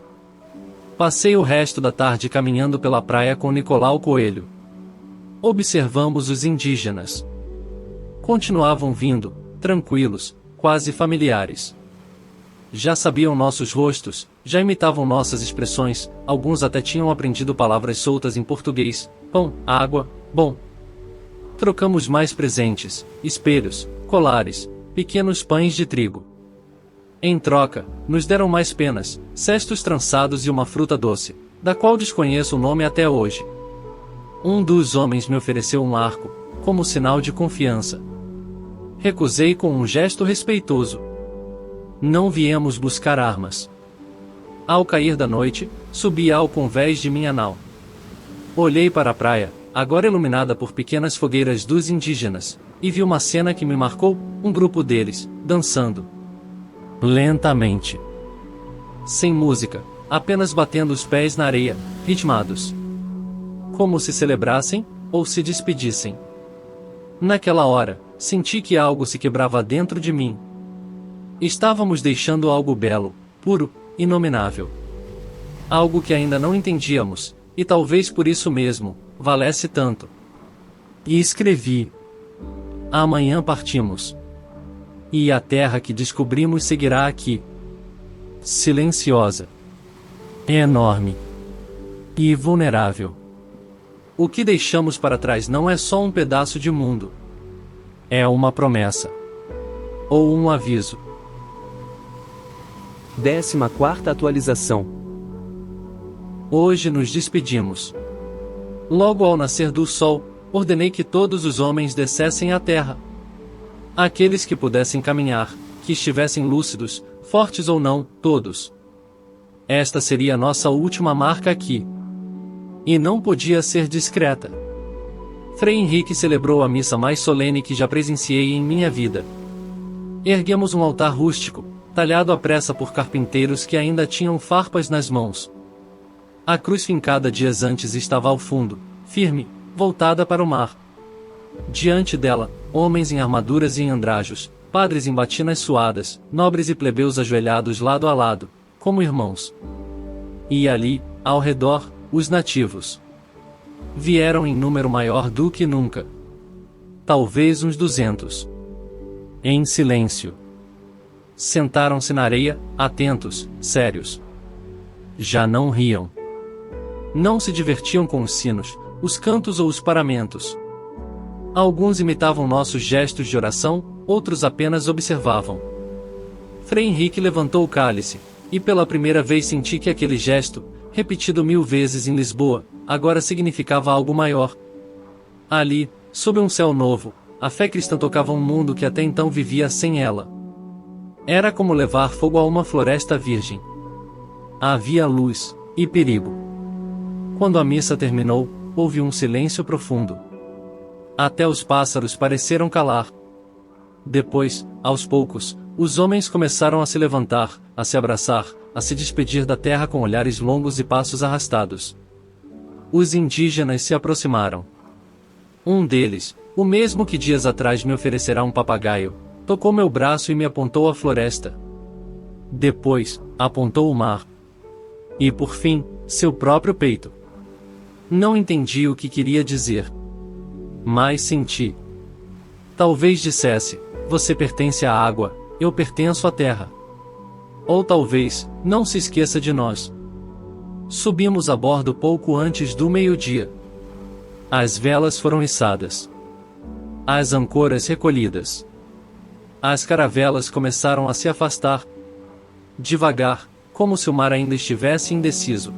Passei o resto da tarde caminhando pela praia com Nicolau Coelho. Observamos os indígenas. Continuavam vindo, tranquilos, quase familiares. Já sabiam nossos rostos, já imitavam nossas expressões, alguns até tinham aprendido palavras soltas em português: pão, água, bom. Trocamos mais presentes, espelhos, colares, pequenos pães de trigo. Em troca, nos deram mais penas, cestos trançados e uma fruta doce, da qual desconheço o nome até hoje. Um dos homens me ofereceu um arco, como sinal de confiança. Recusei com um gesto respeitoso. Não viemos buscar armas. Ao cair da noite, subi ao convés de minha nau. Olhei para a praia, agora iluminada por pequenas fogueiras dos indígenas, e vi uma cena que me marcou, um grupo deles, dançando. Lentamente. Sem música, apenas batendo os pés na areia, ritmados. Como se celebrassem, ou se despedissem. Naquela hora, senti que algo se quebrava dentro de mim. Estávamos deixando algo belo, puro, inominável. Algo que ainda não entendíamos, e talvez por isso mesmo, valesse tanto. E escrevi: amanhã partimos. E a terra que descobrimos seguirá aqui. Silenciosa. Enorme. E vulnerável. O que deixamos para trás não é só um pedaço de mundo. É uma promessa. Ou um aviso. 14ª atualização. Hoje nos despedimos. Logo ao nascer do sol, ordenei que todos os homens descessem à terra. Aqueles que pudessem caminhar, que estivessem lúcidos, fortes ou não, todos. Esta seria a nossa última marca aqui. E não podia ser discreta. Frei Henrique celebrou a missa mais solene que já presenciei em minha vida. Erguemos um altar rústico, talhado à pressa por carpinteiros que ainda tinham farpas nas mãos. A cruz fincada dias antes estava ao fundo, firme, voltada para o mar. Diante dela, homens em armaduras e em andrajos, padres em batinas suadas, nobres e plebeus ajoelhados lado a lado, como irmãos. E ali, ao redor, os nativos. Vieram em número maior do que nunca. Talvez uns 200. Em silêncio. Sentaram-se na areia, atentos, sérios. Já não riam. Não se divertiam com os sinos, os cantos ou os paramentos. Alguns imitavam nossos gestos de oração, outros apenas observavam. Frei Henrique levantou o cálice, e pela primeira vez senti que aquele gesto, repetido 1000 vezes em Lisboa, agora significava algo maior. Ali, sob um céu novo, a fé cristã tocava um mundo que até então vivia sem ela. Era como levar fogo a uma floresta virgem. Havia luz e perigo. Quando a missa terminou, houve um silêncio profundo. Até os pássaros pareceram calar. Depois, aos poucos, os homens começaram a se levantar, a se abraçar, a se despedir da terra com olhares longos e passos arrastados. Os indígenas se aproximaram. Um deles, o mesmo que dias atrás me oferecerá um papagaio, tocou meu braço e me apontou a floresta. Depois, apontou o mar. E por fim, seu próprio peito. Não entendi o que queria dizer. Mas senti. Talvez dissesse: você pertence à água, eu pertenço à terra. Ou talvez, não se esqueça de nós. Subimos a bordo pouco antes do meio-dia. As velas foram içadas. As ancoras recolhidas. As caravelas começaram a se afastar. Devagar, como se o mar ainda estivesse indeciso.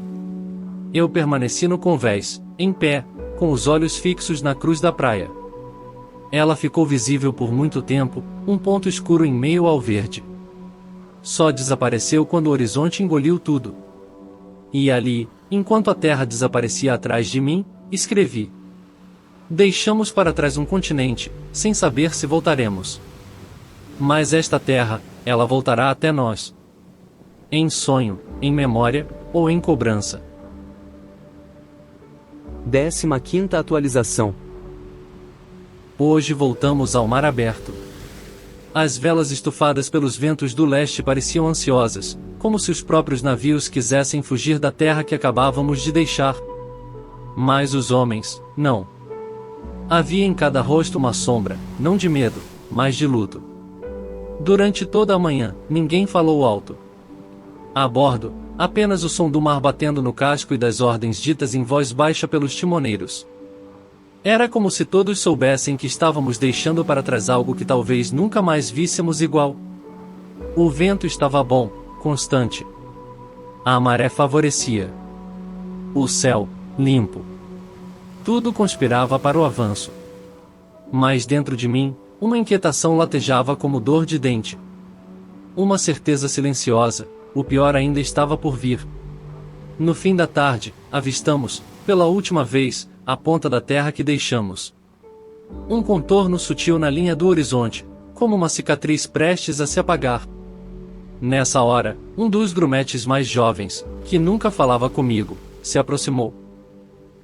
Eu permaneci no convés, em pé, com os olhos fixos na cruz da praia. Ela ficou visível por muito tempo, um ponto escuro em meio ao verde. Só desapareceu quando o horizonte engoliu tudo. E ali, enquanto a terra desaparecia atrás de mim, escrevi: deixamos para trás um continente, sem saber se voltaremos. Mas esta terra, ela voltará até nós. Em sonho, em memória, ou em cobrança. 15ª atualização. Hoje voltamos ao mar aberto. As velas estufadas pelos ventos do leste pareciam ansiosas, como se os próprios navios quisessem fugir da terra que acabávamos de deixar. Mas os homens, não. Havia em cada rosto uma sombra, não de medo, mas de luto. Durante toda a manhã, ninguém falou alto. A bordo, apenas o som do mar batendo no casco e das ordens ditas em voz baixa pelos timoneiros. Era como se todos soubessem que estávamos deixando para trás algo que talvez nunca mais víssemos igual. O vento estava bom, constante. A maré favorecia. O céu, limpo. Tudo conspirava para o avanço. Mas dentro de mim, uma inquietação latejava como dor de dente. Uma certeza silenciosa, o pior ainda estava por vir. No fim da tarde, avistamos, pela última vez, a ponta da terra que deixamos. Um contorno sutil na linha do horizonte, como uma cicatriz prestes a se apagar. Nessa hora, um dos grumetes mais jovens, que nunca falava comigo, se aproximou.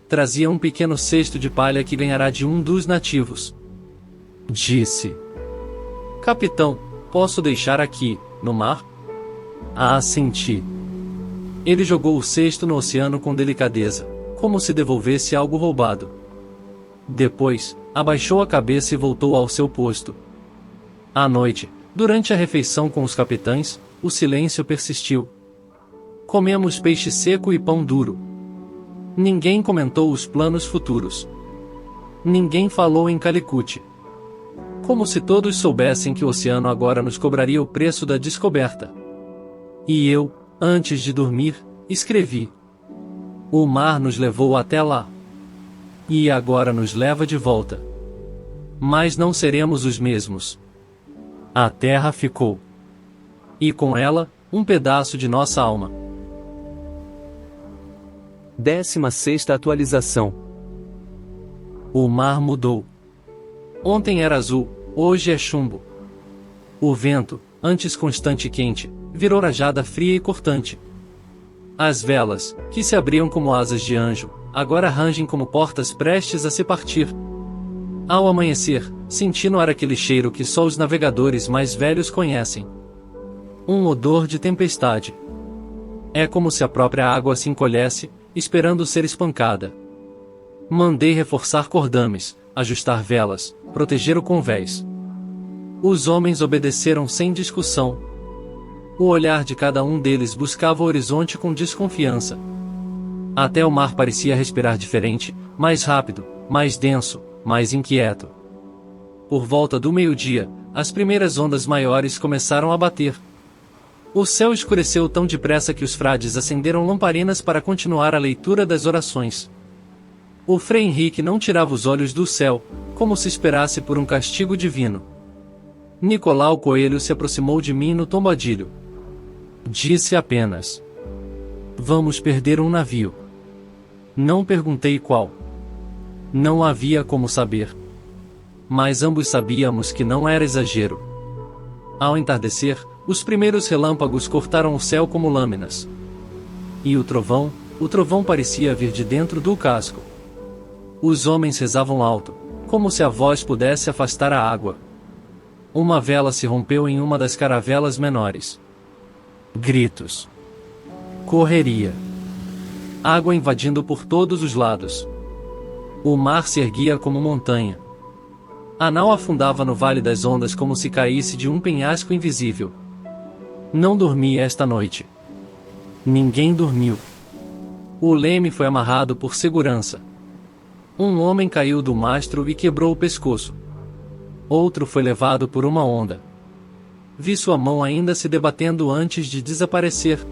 Trazia um pequeno cesto de palha que ganhará de um dos nativos. Disse: "Capitão, posso deixar aqui, no mar?" Assenti. Ele jogou o cesto no oceano com delicadeza, como se devolvesse algo roubado. Depois, abaixou a cabeça e voltou ao seu posto. À noite, durante a refeição com os capitães, o silêncio persistiu. Comemos peixe seco e pão duro. Ninguém comentou os planos futuros. Ninguém falou em Calicut. Como se todos soubessem que o oceano agora nos cobraria o preço da descoberta. E eu, antes de dormir, escrevi: "O mar nos levou até lá. E agora nos leva de volta. Mas não seremos os mesmos. A terra ficou. E com ela, um pedaço de nossa alma." 16ª atualização. O mar mudou. Ontem era azul, hoje é chumbo. O vento, antes constante e quente, virou rajada fria e cortante. As velas, que se abriam como asas de anjo, agora rangem como portas prestes a se partir. Ao amanhecer, senti no ar aquele cheiro que só os navegadores mais velhos conhecem. Um odor de tempestade. É como se a própria água se encolhesse, esperando ser espancada. Mandei reforçar cordames, ajustar velas, proteger o convés. Os homens obedeceram sem discussão. O olhar de cada um deles buscava o horizonte com desconfiança. Até o mar parecia respirar diferente, mais rápido, mais denso, mais inquieto. Por volta do meio-dia, as primeiras ondas maiores começaram a bater. O céu escureceu tão depressa que os frades acenderam lamparinas para continuar a leitura das orações. O Frei Henrique não tirava os olhos do céu, como se esperasse por um castigo divino. Nicolau Coelho se aproximou de mim no tombadilho. Disse apenas: "Vamos perder um navio." Não perguntei qual. Não havia como saber. Mas ambos sabíamos que não era exagero. Ao entardecer, os primeiros relâmpagos cortaram o céu como lâminas. E o trovão parecia vir de dentro do casco. Os homens rezavam alto, como se a voz pudesse afastar a água. Uma vela se rompeu em uma das caravelas menores. Gritos. Correria. Água invadindo por todos os lados. O mar se erguia como montanha. A nau afundava no vale das ondas como se caísse de um penhasco invisível. Não dormi esta noite. Ninguém dormiu. O leme foi amarrado por segurança. Um homem caiu do mastro e quebrou o pescoço. Outro foi levado por uma onda. Vi sua mão ainda se debatendo antes de desaparecer.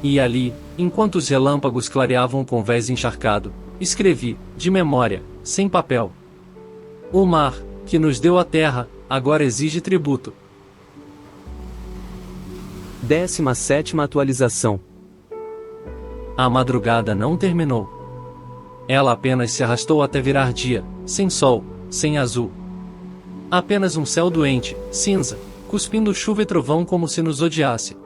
E ali, enquanto os relâmpagos clareavam o convés encharcado, escrevi, de memória, sem papel: "O mar, que nos deu a terra, agora exige tributo." 17ª atualização. A madrugada não terminou. Ela apenas se arrastou até virar dia, sem sol, sem azul. Apenas um céu doente, cinza, cuspindo chuva e trovão como se nos odiasse.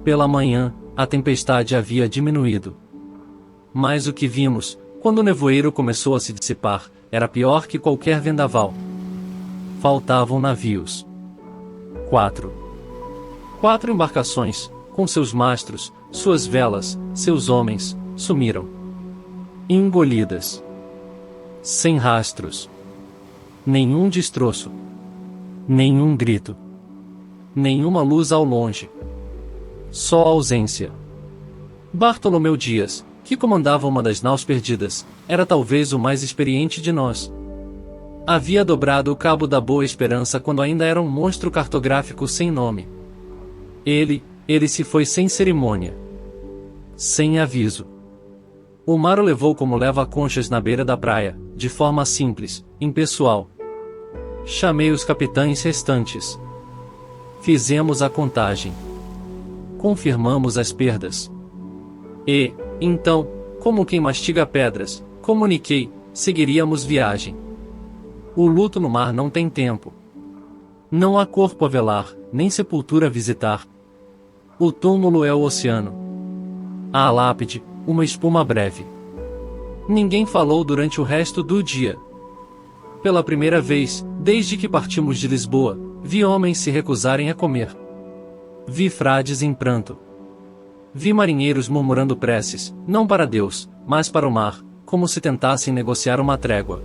Pela manhã, a tempestade havia diminuído. Mas o que vimos, Quando o nevoeiro começou a se dissipar, era pior que qualquer vendaval. Faltavam navios. 4 embarcações, com seus mastros, suas velas, seus homens, sumiram. Engolidas. Sem rastros. Nenhum destroço. Nenhum grito. Nenhuma luz ao longe. Só ausência. Bartolomeu Dias, que comandava uma das naus perdidas, era talvez o mais experiente de nós. Havia dobrado o Cabo da Boa Esperança quando ainda era um monstro cartográfico sem nome. Ele se foi sem cerimônia. Sem aviso. O mar o levou como leva conchas na beira da praia, de forma simples, impessoal. Chamei os capitães restantes. Fizemos a contagem. Confirmamos as perdas. E, então, como quem mastiga pedras, comuniquei, seguiríamos viagem. O luto no mar não tem tempo. Não há corpo a velar, nem sepultura a visitar. O túmulo é o oceano. A lápide, uma espuma breve. Ninguém falou durante o resto do dia. Pela primeira vez, desde que partimos de Lisboa, vi homens se recusarem a comer. Vi frades em pranto. Vi marinheiros murmurando preces, não para Deus, mas para o mar, como se tentassem negociar uma trégua.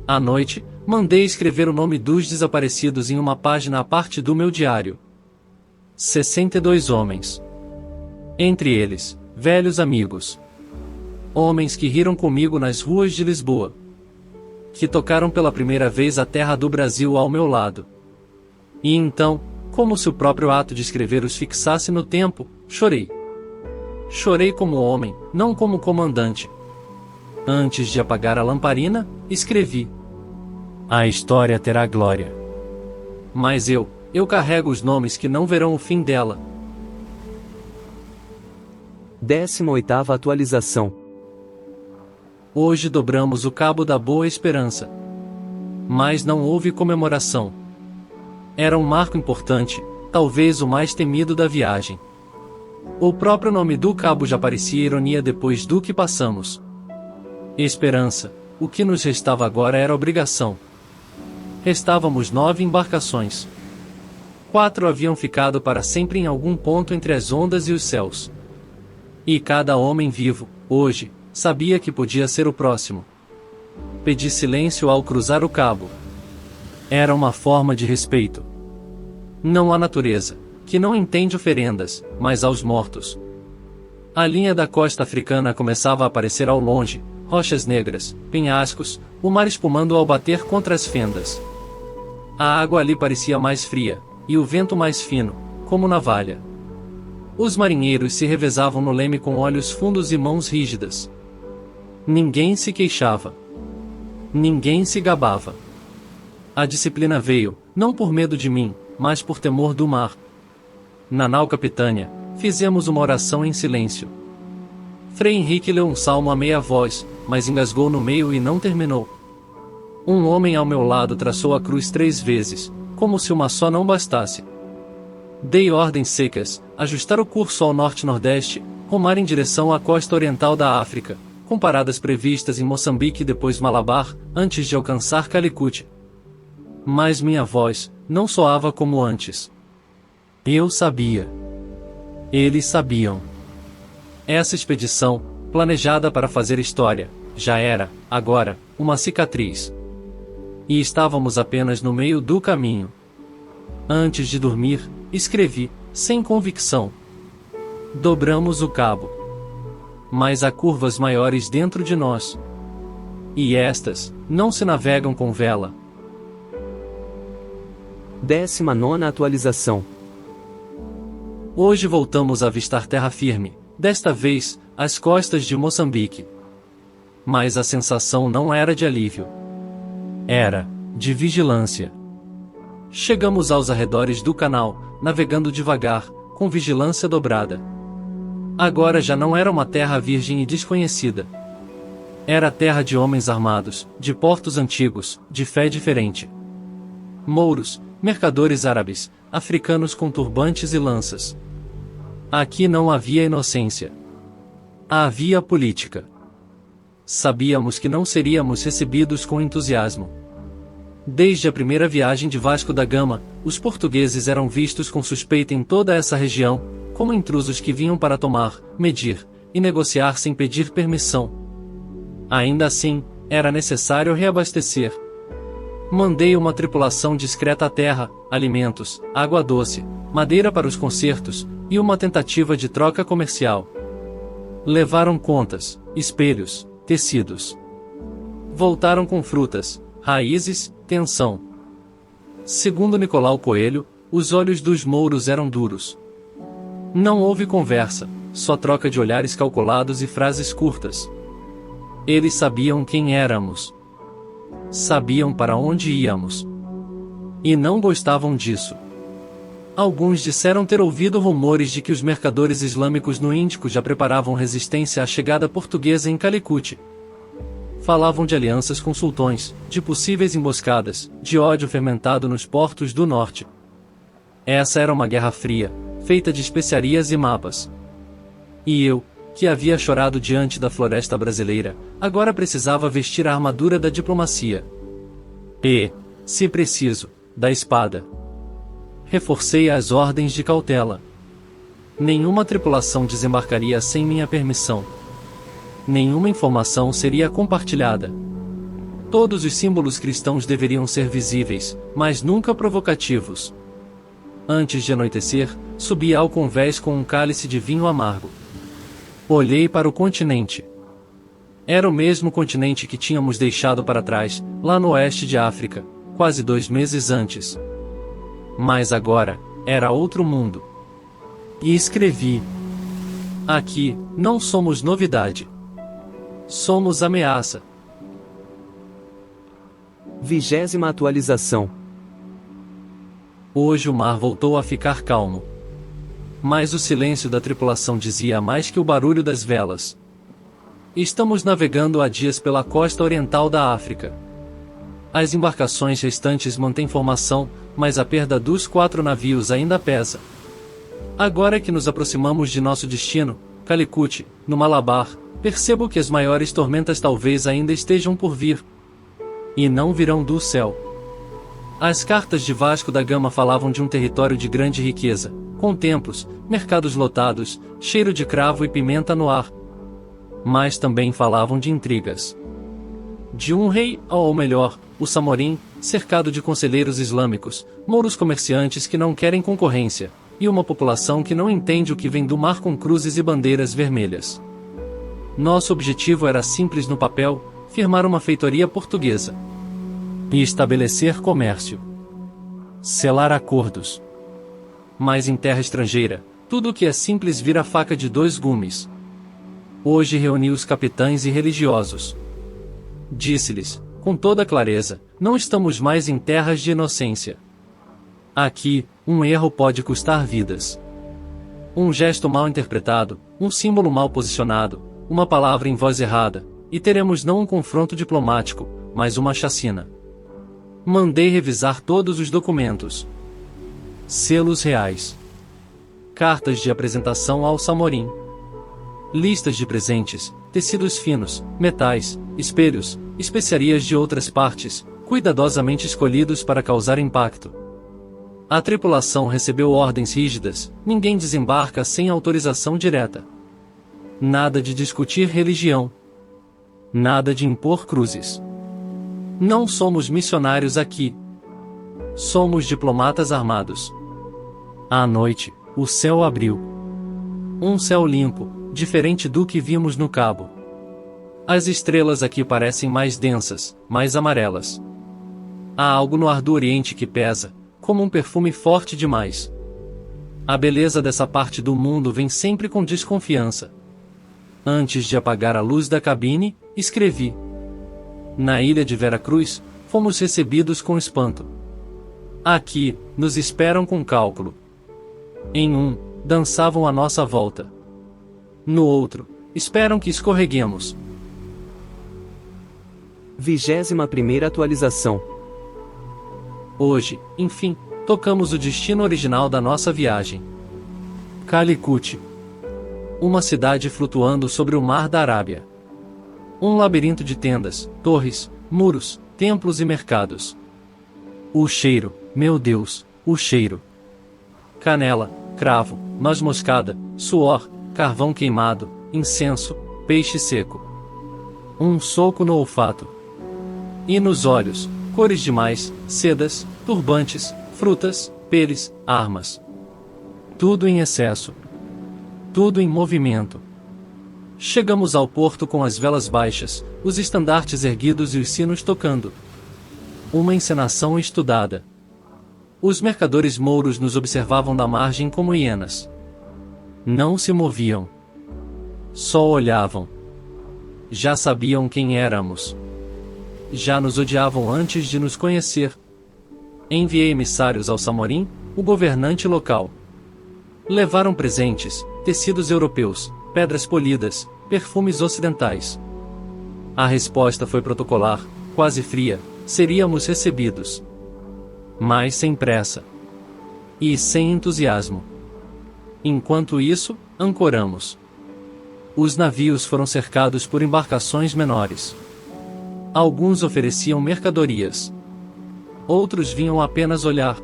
À noite, mandei escrever o nome dos desaparecidos em uma página à parte do meu diário. 62 homens. Entre eles, velhos amigos. Homens que riram comigo nas ruas de Lisboa. Que tocaram pela primeira vez a terra do Brasil ao meu lado. E então, como se o próprio ato de escrever os fixasse no tempo, chorei. Chorei como homem, não como comandante. Antes de apagar a lamparina, escrevi: a história terá glória. Mas eu carrego os nomes que não verão o fim dela. 18ª atualização. Hoje dobramos o Cabo da Boa Esperança. Mas não houve comemoração. Era um marco importante, talvez o mais temido da viagem. O próprio nome do cabo já parecia ironia depois do que passamos. Esperança, o que nos restava agora era obrigação. Restávamos 9 embarcações. 4 haviam ficado para sempre em algum ponto entre as ondas e os céus. E cada homem vivo, hoje, sabia que podia ser o próximo. Pedi silêncio ao cruzar o cabo. Era uma forma de respeito. Não à natureza, que não entende oferendas, mas aos mortos. A linha da costa africana começava a aparecer ao longe, rochas negras, penhascos, o mar espumando ao bater contra as fendas. A água ali parecia mais fria, e o vento mais fino, como navalha. Os marinheiros se revezavam no leme com olhos fundos e mãos rígidas. Ninguém se queixava. Ninguém se gabava. A disciplina veio, não por medo de mim, mas por temor do mar. Na nau capitânia, fizemos uma oração em silêncio. Frei Henrique leu um salmo a meia voz, mas engasgou no meio e não terminou. Um homem ao meu lado traçou a cruz 3 vezes, como se uma só não bastasse. Dei ordens secas, ajustar o curso ao norte-nordeste, rumar em direção à costa oriental da África, com paradas previstas em Moçambique e depois Malabar, antes de alcançar Calicut. Mas minha voz não soava como antes. Eu sabia. Eles sabiam. Essa expedição, planejada para fazer história, já era, agora, uma cicatriz. E estávamos apenas no meio do caminho. Antes de dormir, escrevi, sem convicção: dobramos o cabo. Mas há curvas maiores dentro de nós. E estas, não se navegam com vela. 19ª atualização. Hoje voltamos a avistar terra firme, desta vez, as costas de Moçambique. Mas a sensação não era de alívio. Era de vigilância. Chegamos aos arredores do canal, navegando devagar, com vigilância dobrada. Agora já não era uma terra virgem e desconhecida. Era terra de homens armados, de portos antigos, de fé diferente. Mouros, mercadores árabes, africanos com turbantes e lanças. Aqui não havia inocência. Havia política. Sabíamos que não seríamos recebidos com entusiasmo. Desde a primeira viagem de Vasco da Gama, os portugueses eram vistos com suspeita em toda essa região, como intrusos que vinham para tomar, medir e negociar sem pedir permissão. Ainda assim, era necessário reabastecer. Mandei uma tripulação discreta à terra, alimentos, água doce, madeira para os concertos, e uma tentativa de troca comercial. Levaram contas, espelhos, tecidos. Voltaram com frutas, raízes, tensão. Segundo Nicolau Coelho, os olhos dos mouros eram duros. Não houve conversa, só troca de olhares calculados e frases curtas. Eles sabiam quem éramos. Sabiam para onde íamos. E não gostavam disso. Alguns disseram ter ouvido rumores de que os mercadores islâmicos no Índico já preparavam resistência à chegada portuguesa em Calicut. Falavam de alianças com sultões, de possíveis emboscadas, de ódio fermentado nos portos do norte. Essa era uma guerra fria, feita de especiarias e mapas. E eu, que havia chorado diante da floresta brasileira, agora precisava vestir a armadura da diplomacia. E, se preciso, da espada. Reforcei as ordens de cautela. Nenhuma tripulação desembarcaria sem minha permissão. Nenhuma informação seria compartilhada. Todos os símbolos cristãos deveriam ser visíveis, mas nunca provocativos. Antes de anoitecer, subi ao convés com um cálice de vinho amargo. Olhei para o continente. Era o mesmo continente que tínhamos deixado para trás, lá no oeste de África, quase 2 meses antes. Mas agora, era outro mundo. E escrevi: aqui, não somos novidade. Somos ameaça. 20ª atualização. Hoje o mar voltou a ficar calmo. Mas o silêncio da tripulação dizia mais que o barulho das velas. Estamos navegando há dias pela costa oriental da África. As embarcações restantes mantêm formação, mas a perda dos 4 navios ainda pesa. Agora que nos aproximamos de nosso destino, Calicut, no Malabar, percebo que as maiores tormentas talvez ainda estejam por vir. E não virão do céu. As cartas de Vasco da Gama falavam de um território de grande riqueza, com templos, mercados lotados, cheiro de cravo e pimenta no ar. Mas também falavam de intrigas. De um rei, ou melhor, o Samorim, cercado de conselheiros islâmicos, mouros comerciantes que não querem concorrência, e uma população que não entende o que vem do mar com cruzes e bandeiras vermelhas. Nosso objetivo era simples no papel: firmar uma feitoria portuguesa. E estabelecer comércio. Selar acordos. Mas em terra estrangeira, tudo o que é simples vira faca de 2 gumes. Hoje reuni os capitães e religiosos. Disse-lhes, com toda clareza, não estamos mais em terras de inocência. Aqui, um erro pode custar vidas. Um gesto mal interpretado, um símbolo mal posicionado, uma palavra em voz errada, e teremos não um confronto diplomático, mas uma chacina. Mandei revisar todos os documentos. Selos reais. Cartas de apresentação ao Samorim. Listas de presentes, tecidos finos, metais, espelhos, especiarias de outras partes, cuidadosamente escolhidos para causar impacto. A tripulação recebeu ordens rígidas: ninguém desembarca sem autorização direta. Nada de discutir religião. Nada de impor cruzes. Não somos missionários aqui. Somos diplomatas armados. À noite, o céu abriu. Um céu limpo, diferente do que vimos no Cabo. As estrelas aqui parecem mais densas, mais amarelas. Há algo no ar do Oriente que pesa, como um perfume forte demais. A beleza dessa parte do mundo vem sempre com desconfiança. Antes de apagar a luz da cabine, escrevi: na ilha de Vera Cruz, fomos recebidos com espanto. Aqui, nos esperam com cálculo. Em um, dançavam à nossa volta. No outro, esperam que escorreguemos. 21ª atualização. Hoje, enfim, tocamos o destino original da nossa viagem. Calicut. Uma cidade flutuando sobre o mar da Arábia. Um labirinto de tendas, torres, muros, templos e mercados. O cheiro, meu Deus, o cheiro. Canela, cravo, noz moscada, suor, carvão queimado, incenso, peixe seco. Um soco no olfato. E nos olhos, cores demais, sedas, turbantes, frutas, peles, armas. Tudo em excesso. Tudo em movimento. Chegamos ao porto com as velas baixas, os estandartes erguidos e os sinos tocando. Uma encenação estudada. Os mercadores mouros nos observavam da margem como hienas. Não se moviam. Só olhavam. Já sabiam quem éramos. Já nos odiavam antes de nos conhecer. Enviei emissários ao Samorim, o governante local. Levaram presentes, tecidos europeus, pedras polidas, perfumes ocidentais. A resposta foi protocolar, quase fria: seríamos recebidos. Mas sem pressa. E sem entusiasmo. Enquanto isso, ancoramos. Os navios foram cercados por embarcações menores. Alguns ofereciam mercadorias. Outros vinham apenas olhar.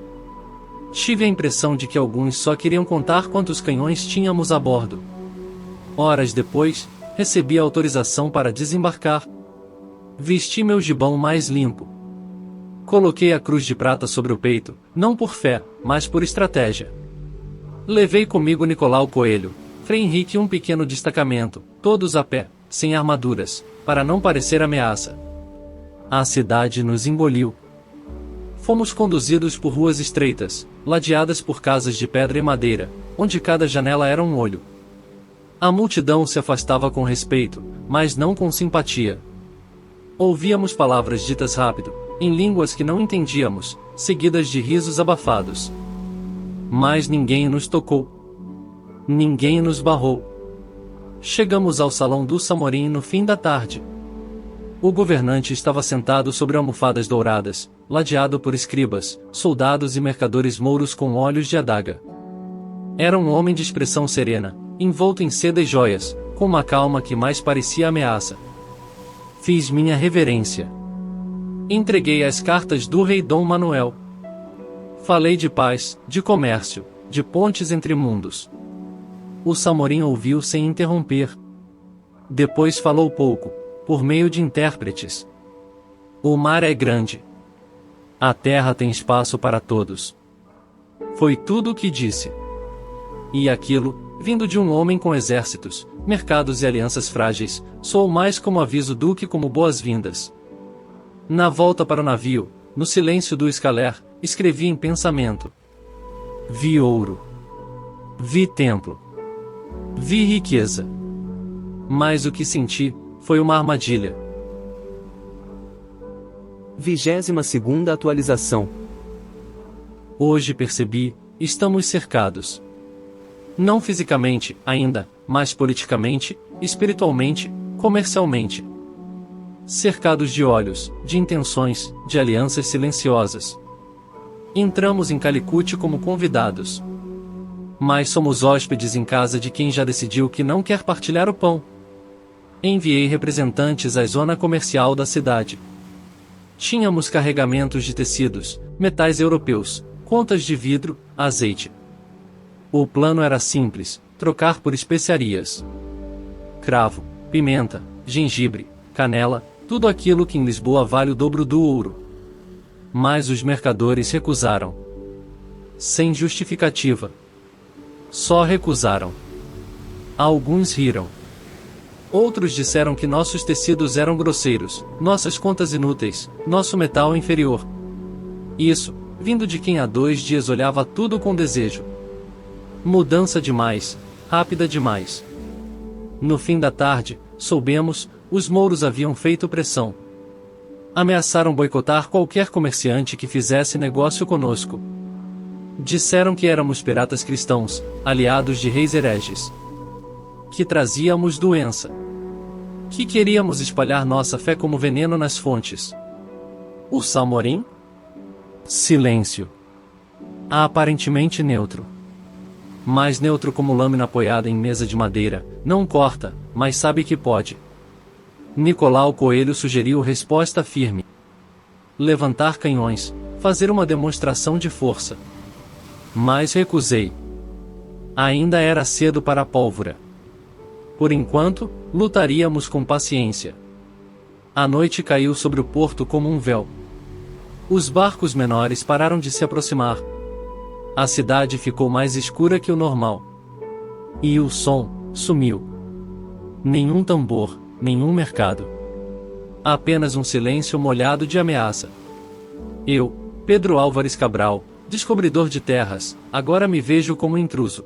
Tive a impressão de que alguns só queriam contar quantos canhões tínhamos a bordo. Horas depois, recebi a autorização para desembarcar. Vesti meu gibão mais limpo. Coloquei a cruz de prata sobre o peito, não por fé, mas por estratégia. Levei comigo Nicolau Coelho, Frei Henrique e um pequeno destacamento, todos a pé, sem armaduras, para não parecer ameaça. A cidade nos engoliu. Fomos conduzidos por ruas estreitas, ladeadas por casas de pedra e madeira, onde cada janela era um olho. A multidão se afastava com respeito, mas não com simpatia. Ouvíamos palavras ditas rápido, em línguas que não entendíamos, seguidas de risos abafados. Mas ninguém nos tocou. Ninguém nos barrou. Chegamos ao salão do Samorim no fim da tarde. O governante estava sentado sobre almofadas douradas, ladeado por escribas, soldados e mercadores mouros com olhos de adaga. Era um homem de expressão serena, envolto em seda e joias, com uma calma que mais parecia ameaça. Fiz minha reverência. Entreguei as cartas do rei Dom Manuel. Falei de paz, de comércio, de pontes entre mundos. O Samorim ouviu sem interromper. Depois falou pouco, por meio de intérpretes. O mar é grande. A terra tem espaço para todos. Foi tudo o que disse. E aquilo, vindo de um homem com exércitos, mercados e alianças frágeis, soou mais como aviso do que como boas-vindas. Na volta para o navio, no silêncio do escaler, escrevi em pensamento: vi ouro. Vi templo. Vi riqueza. Mas o que senti foi uma armadilha. 22ª atualização. Hoje percebi, estamos cercados. Não fisicamente, ainda, mas politicamente, espiritualmente, comercialmente. Cercados de olhos, de intenções, de alianças silenciosas. Entramos em Calicut como convidados. Mas somos hóspedes em casa de quem já decidiu que não quer partilhar o pão. Enviei representantes à zona comercial da cidade. Tínhamos carregamentos de tecidos, metais europeus, contas de vidro, azeite. O plano era simples: trocar por especiarias. Cravo, pimenta, gengibre, canela, tudo aquilo que em Lisboa vale o dobro do ouro. Mas os mercadores recusaram. Sem justificativa. Só recusaram. Alguns riram. Outros disseram que nossos tecidos eram grosseiros, nossas contas inúteis, nosso metal inferior. Isso, vindo de quem há 2 dias olhava tudo com desejo. Mudança demais, rápida demais. No fim da tarde, soubemos, os mouros haviam feito pressão. Ameaçaram boicotar qualquer comerciante que fizesse negócio conosco. Disseram que éramos piratas cristãos, aliados de reis hereges. Que trazíamos doença. Que queríamos espalhar nossa fé como veneno nas fontes. O Samorim? Silêncio. Aparentemente neutro. Mas neutro como lâmina apoiada em mesa de madeira, não corta, mas sabe que pode. Nicolau Coelho sugeriu resposta firme: levantar canhões, fazer uma demonstração de força. Mas recusei. Ainda era cedo para a pólvora. Por enquanto, lutaríamos com paciência. A noite caiu sobre o porto como um véu. Os barcos menores pararam de se aproximar. A cidade ficou mais escura que o normal. E o som sumiu. Nenhum tambor, nenhum mercado. Apenas um silêncio molhado de ameaça. Eu, Pedro Álvares Cabral, descobridor de terras, agora me vejo como intruso.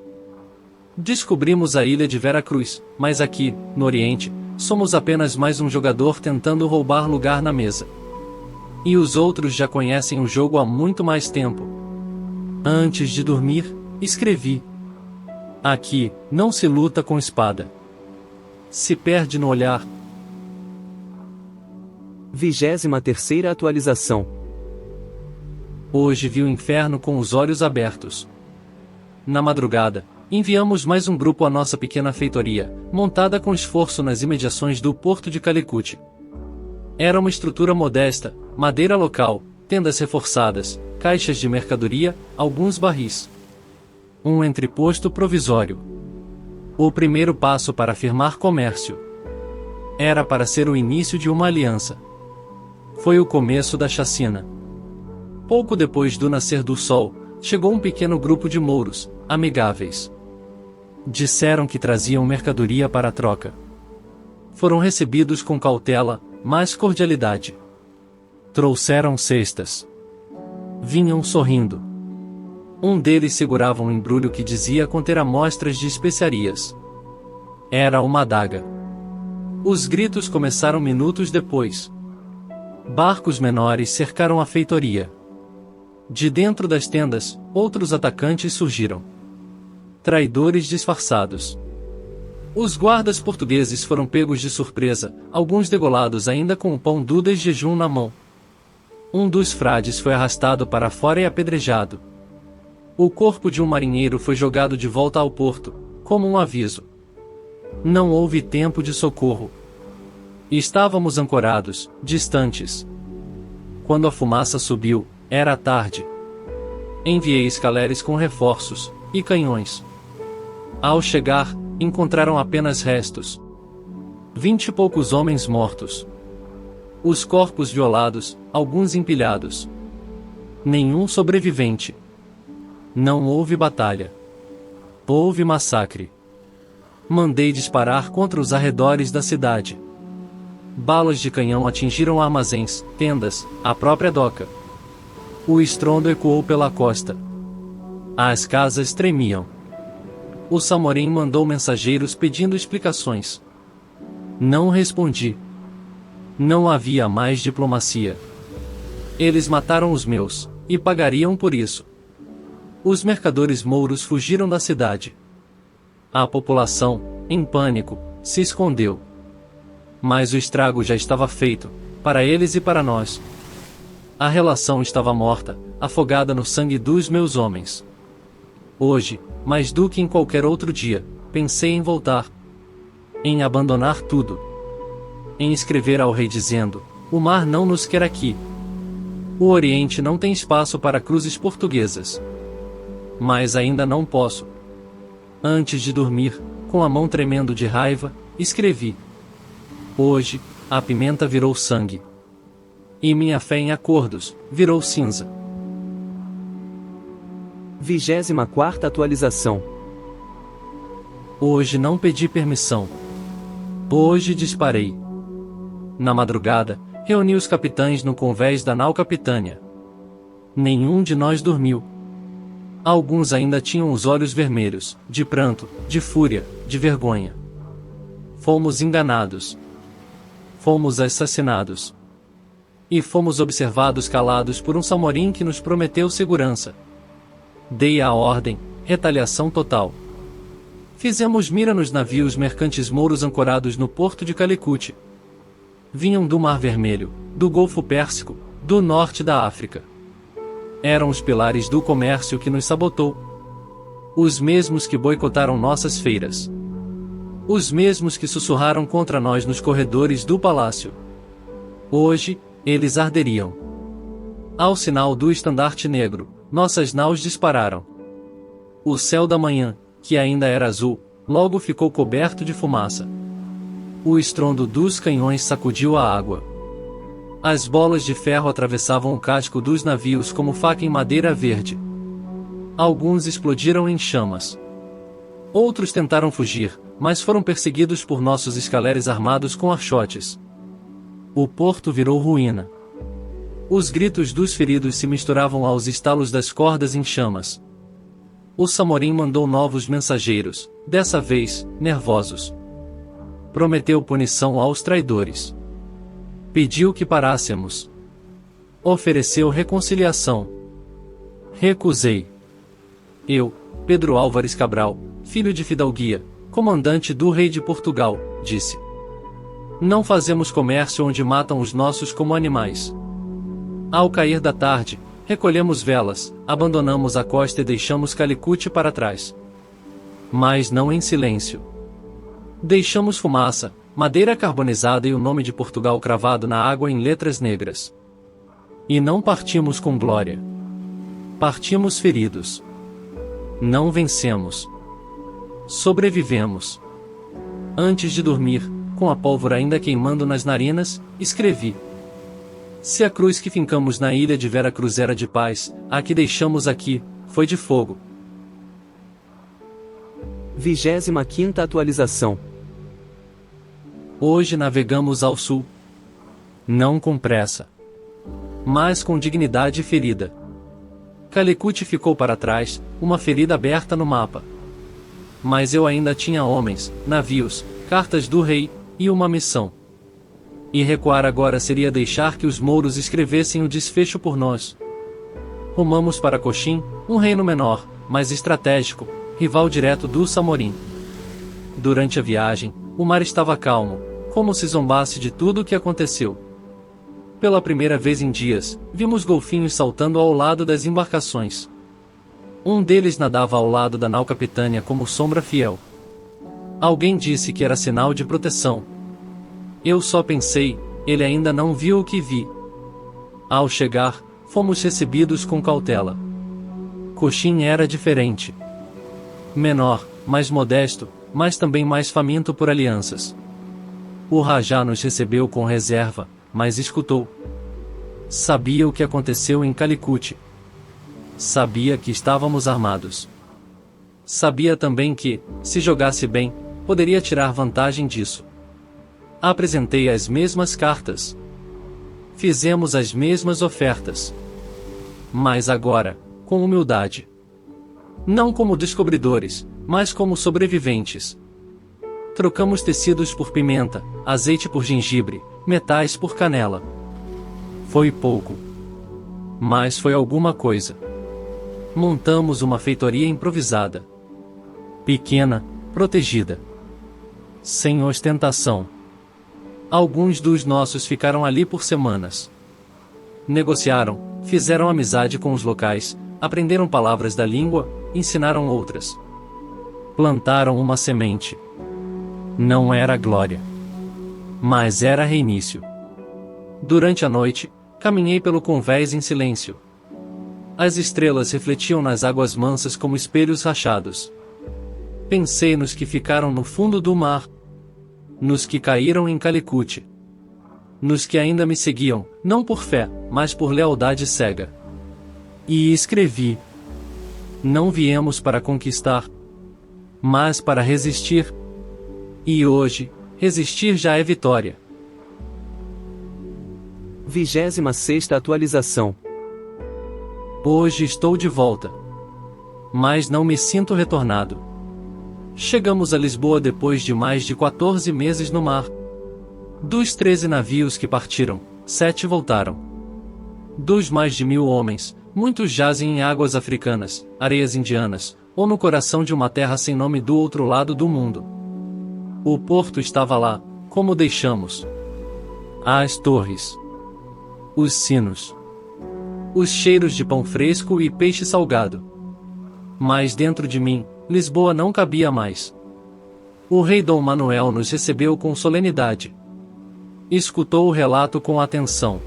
Descobrimos a ilha de Vera Cruz, mas aqui, no Oriente, somos apenas mais um jogador tentando roubar lugar na mesa. E os outros já conhecem o jogo há muito mais tempo. Antes de dormir, escrevi: aqui, não se luta com espada. Se perde no olhar. 23ª atualização. Hoje vi o inferno com os olhos abertos. Na madrugada, enviamos mais um grupo à nossa pequena feitoria, montada com esforço nas imediações do porto de Calicut. Era uma estrutura modesta, madeira local, tendas reforçadas, caixas de mercadoria, alguns barris. Um entreposto provisório. O primeiro passo para firmar comércio. Era para ser o início de uma aliança. Foi o começo da chacina. Pouco depois do nascer do sol, chegou um pequeno grupo de mouros, amigáveis. Disseram que traziam mercadoria para a troca. Foram recebidos com cautela, mas cordialidade. Trouxeram cestas. Vinham sorrindo. Um deles segurava um embrulho que dizia conter amostras de especiarias. Era uma adaga. Os gritos começaram minutos depois. Barcos menores cercaram a feitoria. De dentro das tendas, outros atacantes surgiram. Traidores disfarçados. Os guardas portugueses foram pegos de surpresa, alguns degolados ainda com o pão dudas jejum na mão. Um dos frades foi arrastado para fora e apedrejado. O corpo de um marinheiro foi jogado de volta ao porto, como um aviso. Não houve tempo de socorro. Estávamos ancorados, distantes. Quando a fumaça subiu, era tarde. Enviei escaleres com reforços e canhões. Ao chegar, encontraram apenas restos. 20 e poucos homens mortos. Os corpos violados, alguns empilhados. Nenhum sobrevivente. Não houve batalha. Houve massacre. Mandei disparar contra os arredores da cidade. Balas de canhão atingiram armazéns, tendas, a própria doca. O estrondo ecoou pela costa. As casas tremiam. O Samorim mandou mensageiros pedindo explicações. Não respondi. Não havia mais diplomacia. Eles mataram os meus, e pagariam por isso. Os mercadores mouros fugiram da cidade. A população, em pânico, se escondeu. Mas o estrago já estava feito, para eles e para nós. A relação estava morta, afogada no sangue dos meus homens. Hoje, mais do que em qualquer outro dia, pensei em voltar. Em abandonar tudo. Em escrever ao rei dizendo: o mar não nos quer aqui. O Oriente não tem espaço para cruzes portuguesas. Mas ainda não posso. Antes de dormir, com a mão tremendo de raiva, escrevi: hoje, a pimenta virou sangue. E minha fé em acordos, virou cinza. 24ª atualização. Hoje não pedi permissão. Hoje disparei. Na madrugada, reuni os capitães no convés da nau Capitânia. Nenhum de nós dormiu. Alguns ainda tinham os olhos vermelhos, de pranto, de fúria, de vergonha. Fomos enganados. Fomos assassinados. E fomos observados calados por um Samorim que nos prometeu segurança. Dei a ordem, retaliação total. Fizemos mira nos navios mercantes mouros ancorados no porto de Calicut. Vinham do Mar Vermelho, do Golfo Pérsico, do norte da África. Eram os pilares do comércio que nos sabotou. Os mesmos que boicotaram nossas feiras. Os mesmos que sussurraram contra nós nos corredores do palácio. Hoje, eles arderiam. Ao sinal do estandarte negro, nossas naus dispararam. O céu da manhã, que ainda era azul, logo ficou coberto de fumaça. O estrondo dos canhões sacudiu a água. As bolas de ferro atravessavam o casco dos navios como faca em madeira verde. Alguns explodiram em chamas. Outros tentaram fugir, mas foram perseguidos por nossos escaleres armados com archotes. O porto virou ruína. Os gritos dos feridos se misturavam aos estalos das cordas em chamas. O Samorim mandou novos mensageiros, dessa vez, nervosos. Prometeu punição aos traidores. Pediu que parássemos. Ofereceu reconciliação. Recusei. Eu, Pedro Álvares Cabral, filho de Fidalguia, comandante do rei de Portugal, disse: não fazemos comércio onde matam os nossos como animais. Ao cair da tarde, recolhemos velas, abandonamos a costa e deixamos Calicut para trás. Mas não em silêncio. Deixamos fumaça, madeira carbonizada e o nome de Portugal cravado na água em letras negras. E não partimos com glória. Partimos feridos. Não vencemos. Sobrevivemos. Antes de dormir, com a pólvora ainda queimando nas narinas, escrevi: se a cruz que fincamos na ilha de Vera Cruz era de paz, a que deixamos aqui, foi de fogo. 25ª atualização. Hoje navegamos ao sul. Não com pressa, mas com dignidade ferida. Calicut ficou para trás, uma ferida aberta no mapa. Mas eu ainda tinha homens, navios, cartas do rei, e uma missão. E recuar agora seria deixar que os mouros escrevessem o desfecho por nós. Rumamos para Coxim, um reino menor, mas estratégico, rival direto do Samorim. Durante a viagem, o mar estava calmo, como se zombasse de tudo o que aconteceu. Pela primeira vez em dias, vimos golfinhos saltando ao lado das embarcações. Um deles nadava ao lado da nau capitânia como sombra fiel. Alguém disse que era sinal de proteção. Eu só pensei, ele ainda não viu o que vi. Ao chegar, fomos recebidos com cautela. Coxim era diferente. Menor, mais modesto, mas também mais faminto por alianças. O Rajá nos recebeu com reserva, mas escutou. Sabia o que aconteceu em Calicut. Sabia que estávamos armados. Sabia também que, se jogasse bem, poderia tirar vantagem disso. Apresentei as mesmas cartas. Fizemos as mesmas ofertas. Mas agora, com humildade. Não como descobridores, mas como sobreviventes. Trocamos tecidos por pimenta, azeite por gengibre, metais por canela. Foi pouco. Mas foi alguma coisa. Montamos uma feitoria improvisada. Pequena, protegida. Sem ostentação. Alguns dos nossos ficaram ali por semanas. Negociaram, fizeram amizade com os locais, aprenderam palavras da língua, ensinaram outras. Plantaram uma semente. Não era glória, mas era reinício. Durante a noite, caminhei pelo convés em silêncio. As estrelas refletiam nas águas mansas como espelhos rachados. Pensei nos que ficaram no fundo do mar, nos que caíram em Calicut, nos que ainda me seguiam, não por fé, mas por lealdade cega. E escrevi: não viemos para conquistar, mas para resistir. E hoje, resistir já é vitória. 26ª atualização. Hoje estou de volta. Mas não me sinto retornado. Chegamos a Lisboa depois de mais de 14 meses no mar. Dos 13 navios que partiram, 7 voltaram. Dos mais de 1000 homens, muitos jazem em águas africanas, areias indianas, ou no coração de uma terra sem nome do outro lado do mundo. O porto estava lá, como deixamos. As torres. Os sinos. Os cheiros de pão fresco e peixe salgado. Mas dentro de mim, Lisboa não cabia mais. O rei Dom Manuel nos recebeu com solenidade. Escutou o relato com atenção.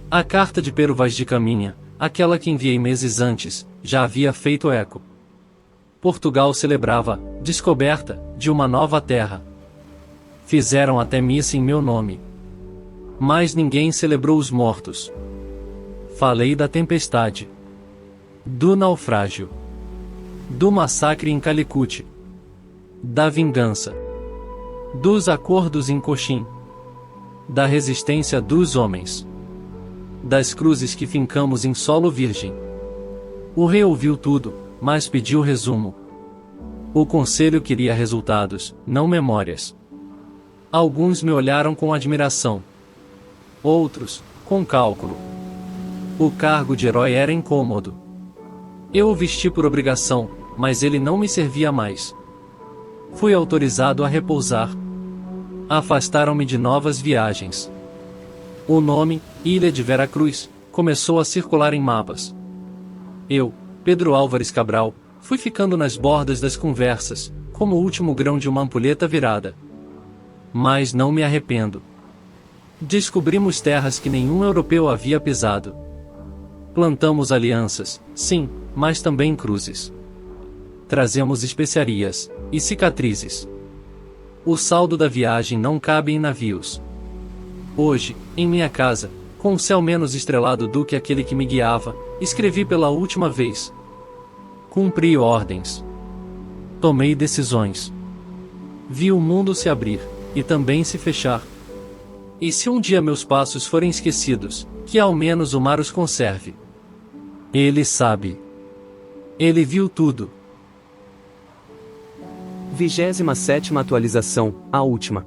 A carta de Pero Vaz de Caminha, aquela que enviei meses antes, já havia feito eco. Portugal celebrava descoberta de uma nova terra. Fizeram até missa em meu nome. Mas ninguém celebrou os mortos. Falei da tempestade, do naufrágio, do massacre em Calicut, da vingança, dos acordos em Coxim, da resistência dos homens, das cruzes que fincamos em solo virgem. O rei ouviu tudo, mas pediu resumo. O conselho queria resultados, não memórias. Alguns me olharam com admiração. Outros, com cálculo. O cargo de herói era incômodo. Eu o vesti por obrigação, mas ele não me servia mais. Fui autorizado a repousar. Afastaram-me de novas viagens. O nome, Ilha de Veracruz, começou a circular em mapas. Eu, Pedro Álvares Cabral, fui ficando nas bordas das conversas, como o último grão de uma ampulheta virada. Mas não me arrependo. Descobrimos terras que nenhum europeu havia pisado. Plantamos alianças, sim, mas também cruzes. Trazemos especiarias e cicatrizes. O saldo da viagem não cabe em navios. Hoje, em minha casa, com um céu menos estrelado do que aquele que me guiava, escrevi pela última vez. Cumpri ordens. Tomei decisões. Vi o mundo se abrir, e também se fechar. E se um dia meus passos forem esquecidos, que ao menos o mar os conserve. Ele sabe. Ele viu tudo. 27ª atualização, a última.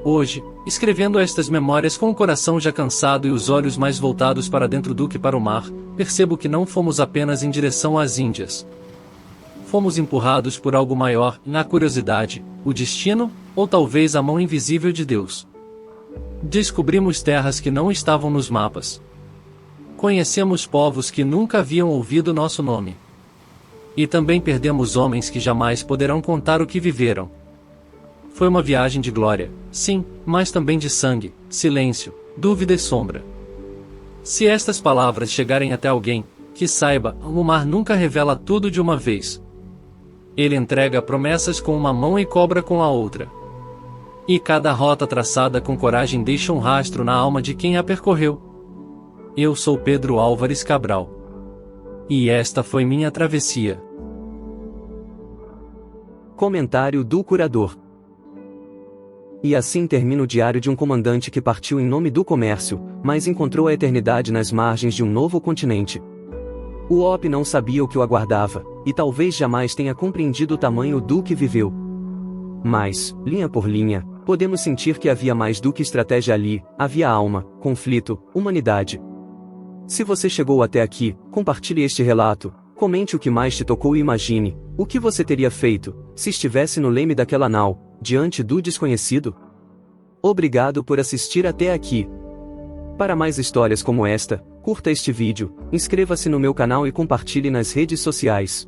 Hoje, escrevendo estas memórias com o coração já cansado e os olhos mais voltados para dentro do que para o mar, percebo que não fomos apenas em direção às Índias. Fomos empurrados por algo maior, na curiosidade, o destino, ou talvez a mão invisível de Deus. Descobrimos terras que não estavam nos mapas. Conhecemos povos que nunca haviam ouvido nosso nome. E também perdemos homens que jamais poderão contar o que viveram. Foi uma viagem de glória, sim, mas também de sangue, silêncio, dúvida e sombra. Se estas palavras chegarem até alguém, que saiba, o mar nunca revela tudo de uma vez. Ele entrega promessas com uma mão e cobra com a outra. E cada rota traçada com coragem deixa um rastro na alma de quem a percorreu. Eu sou Pedro Álvares Cabral. E esta foi minha travessia. Comentário do curador. E assim termina o diário de um comandante que partiu em nome do comércio, mas encontrou a eternidade nas margens de um novo continente. O Op não sabia o que o aguardava, e talvez jamais tenha compreendido o tamanho do que viveu. Mas, linha por linha, podemos sentir que havia mais do que estratégia ali, havia alma, conflito, humanidade. Se você chegou até aqui, compartilhe este relato, comente o que mais te tocou e imagine, o que você teria feito, se estivesse no leme daquela nau, diante do desconhecido? Obrigado por assistir até aqui. Para mais histórias como esta, curta este vídeo, inscreva-se no meu canal e compartilhe nas redes sociais.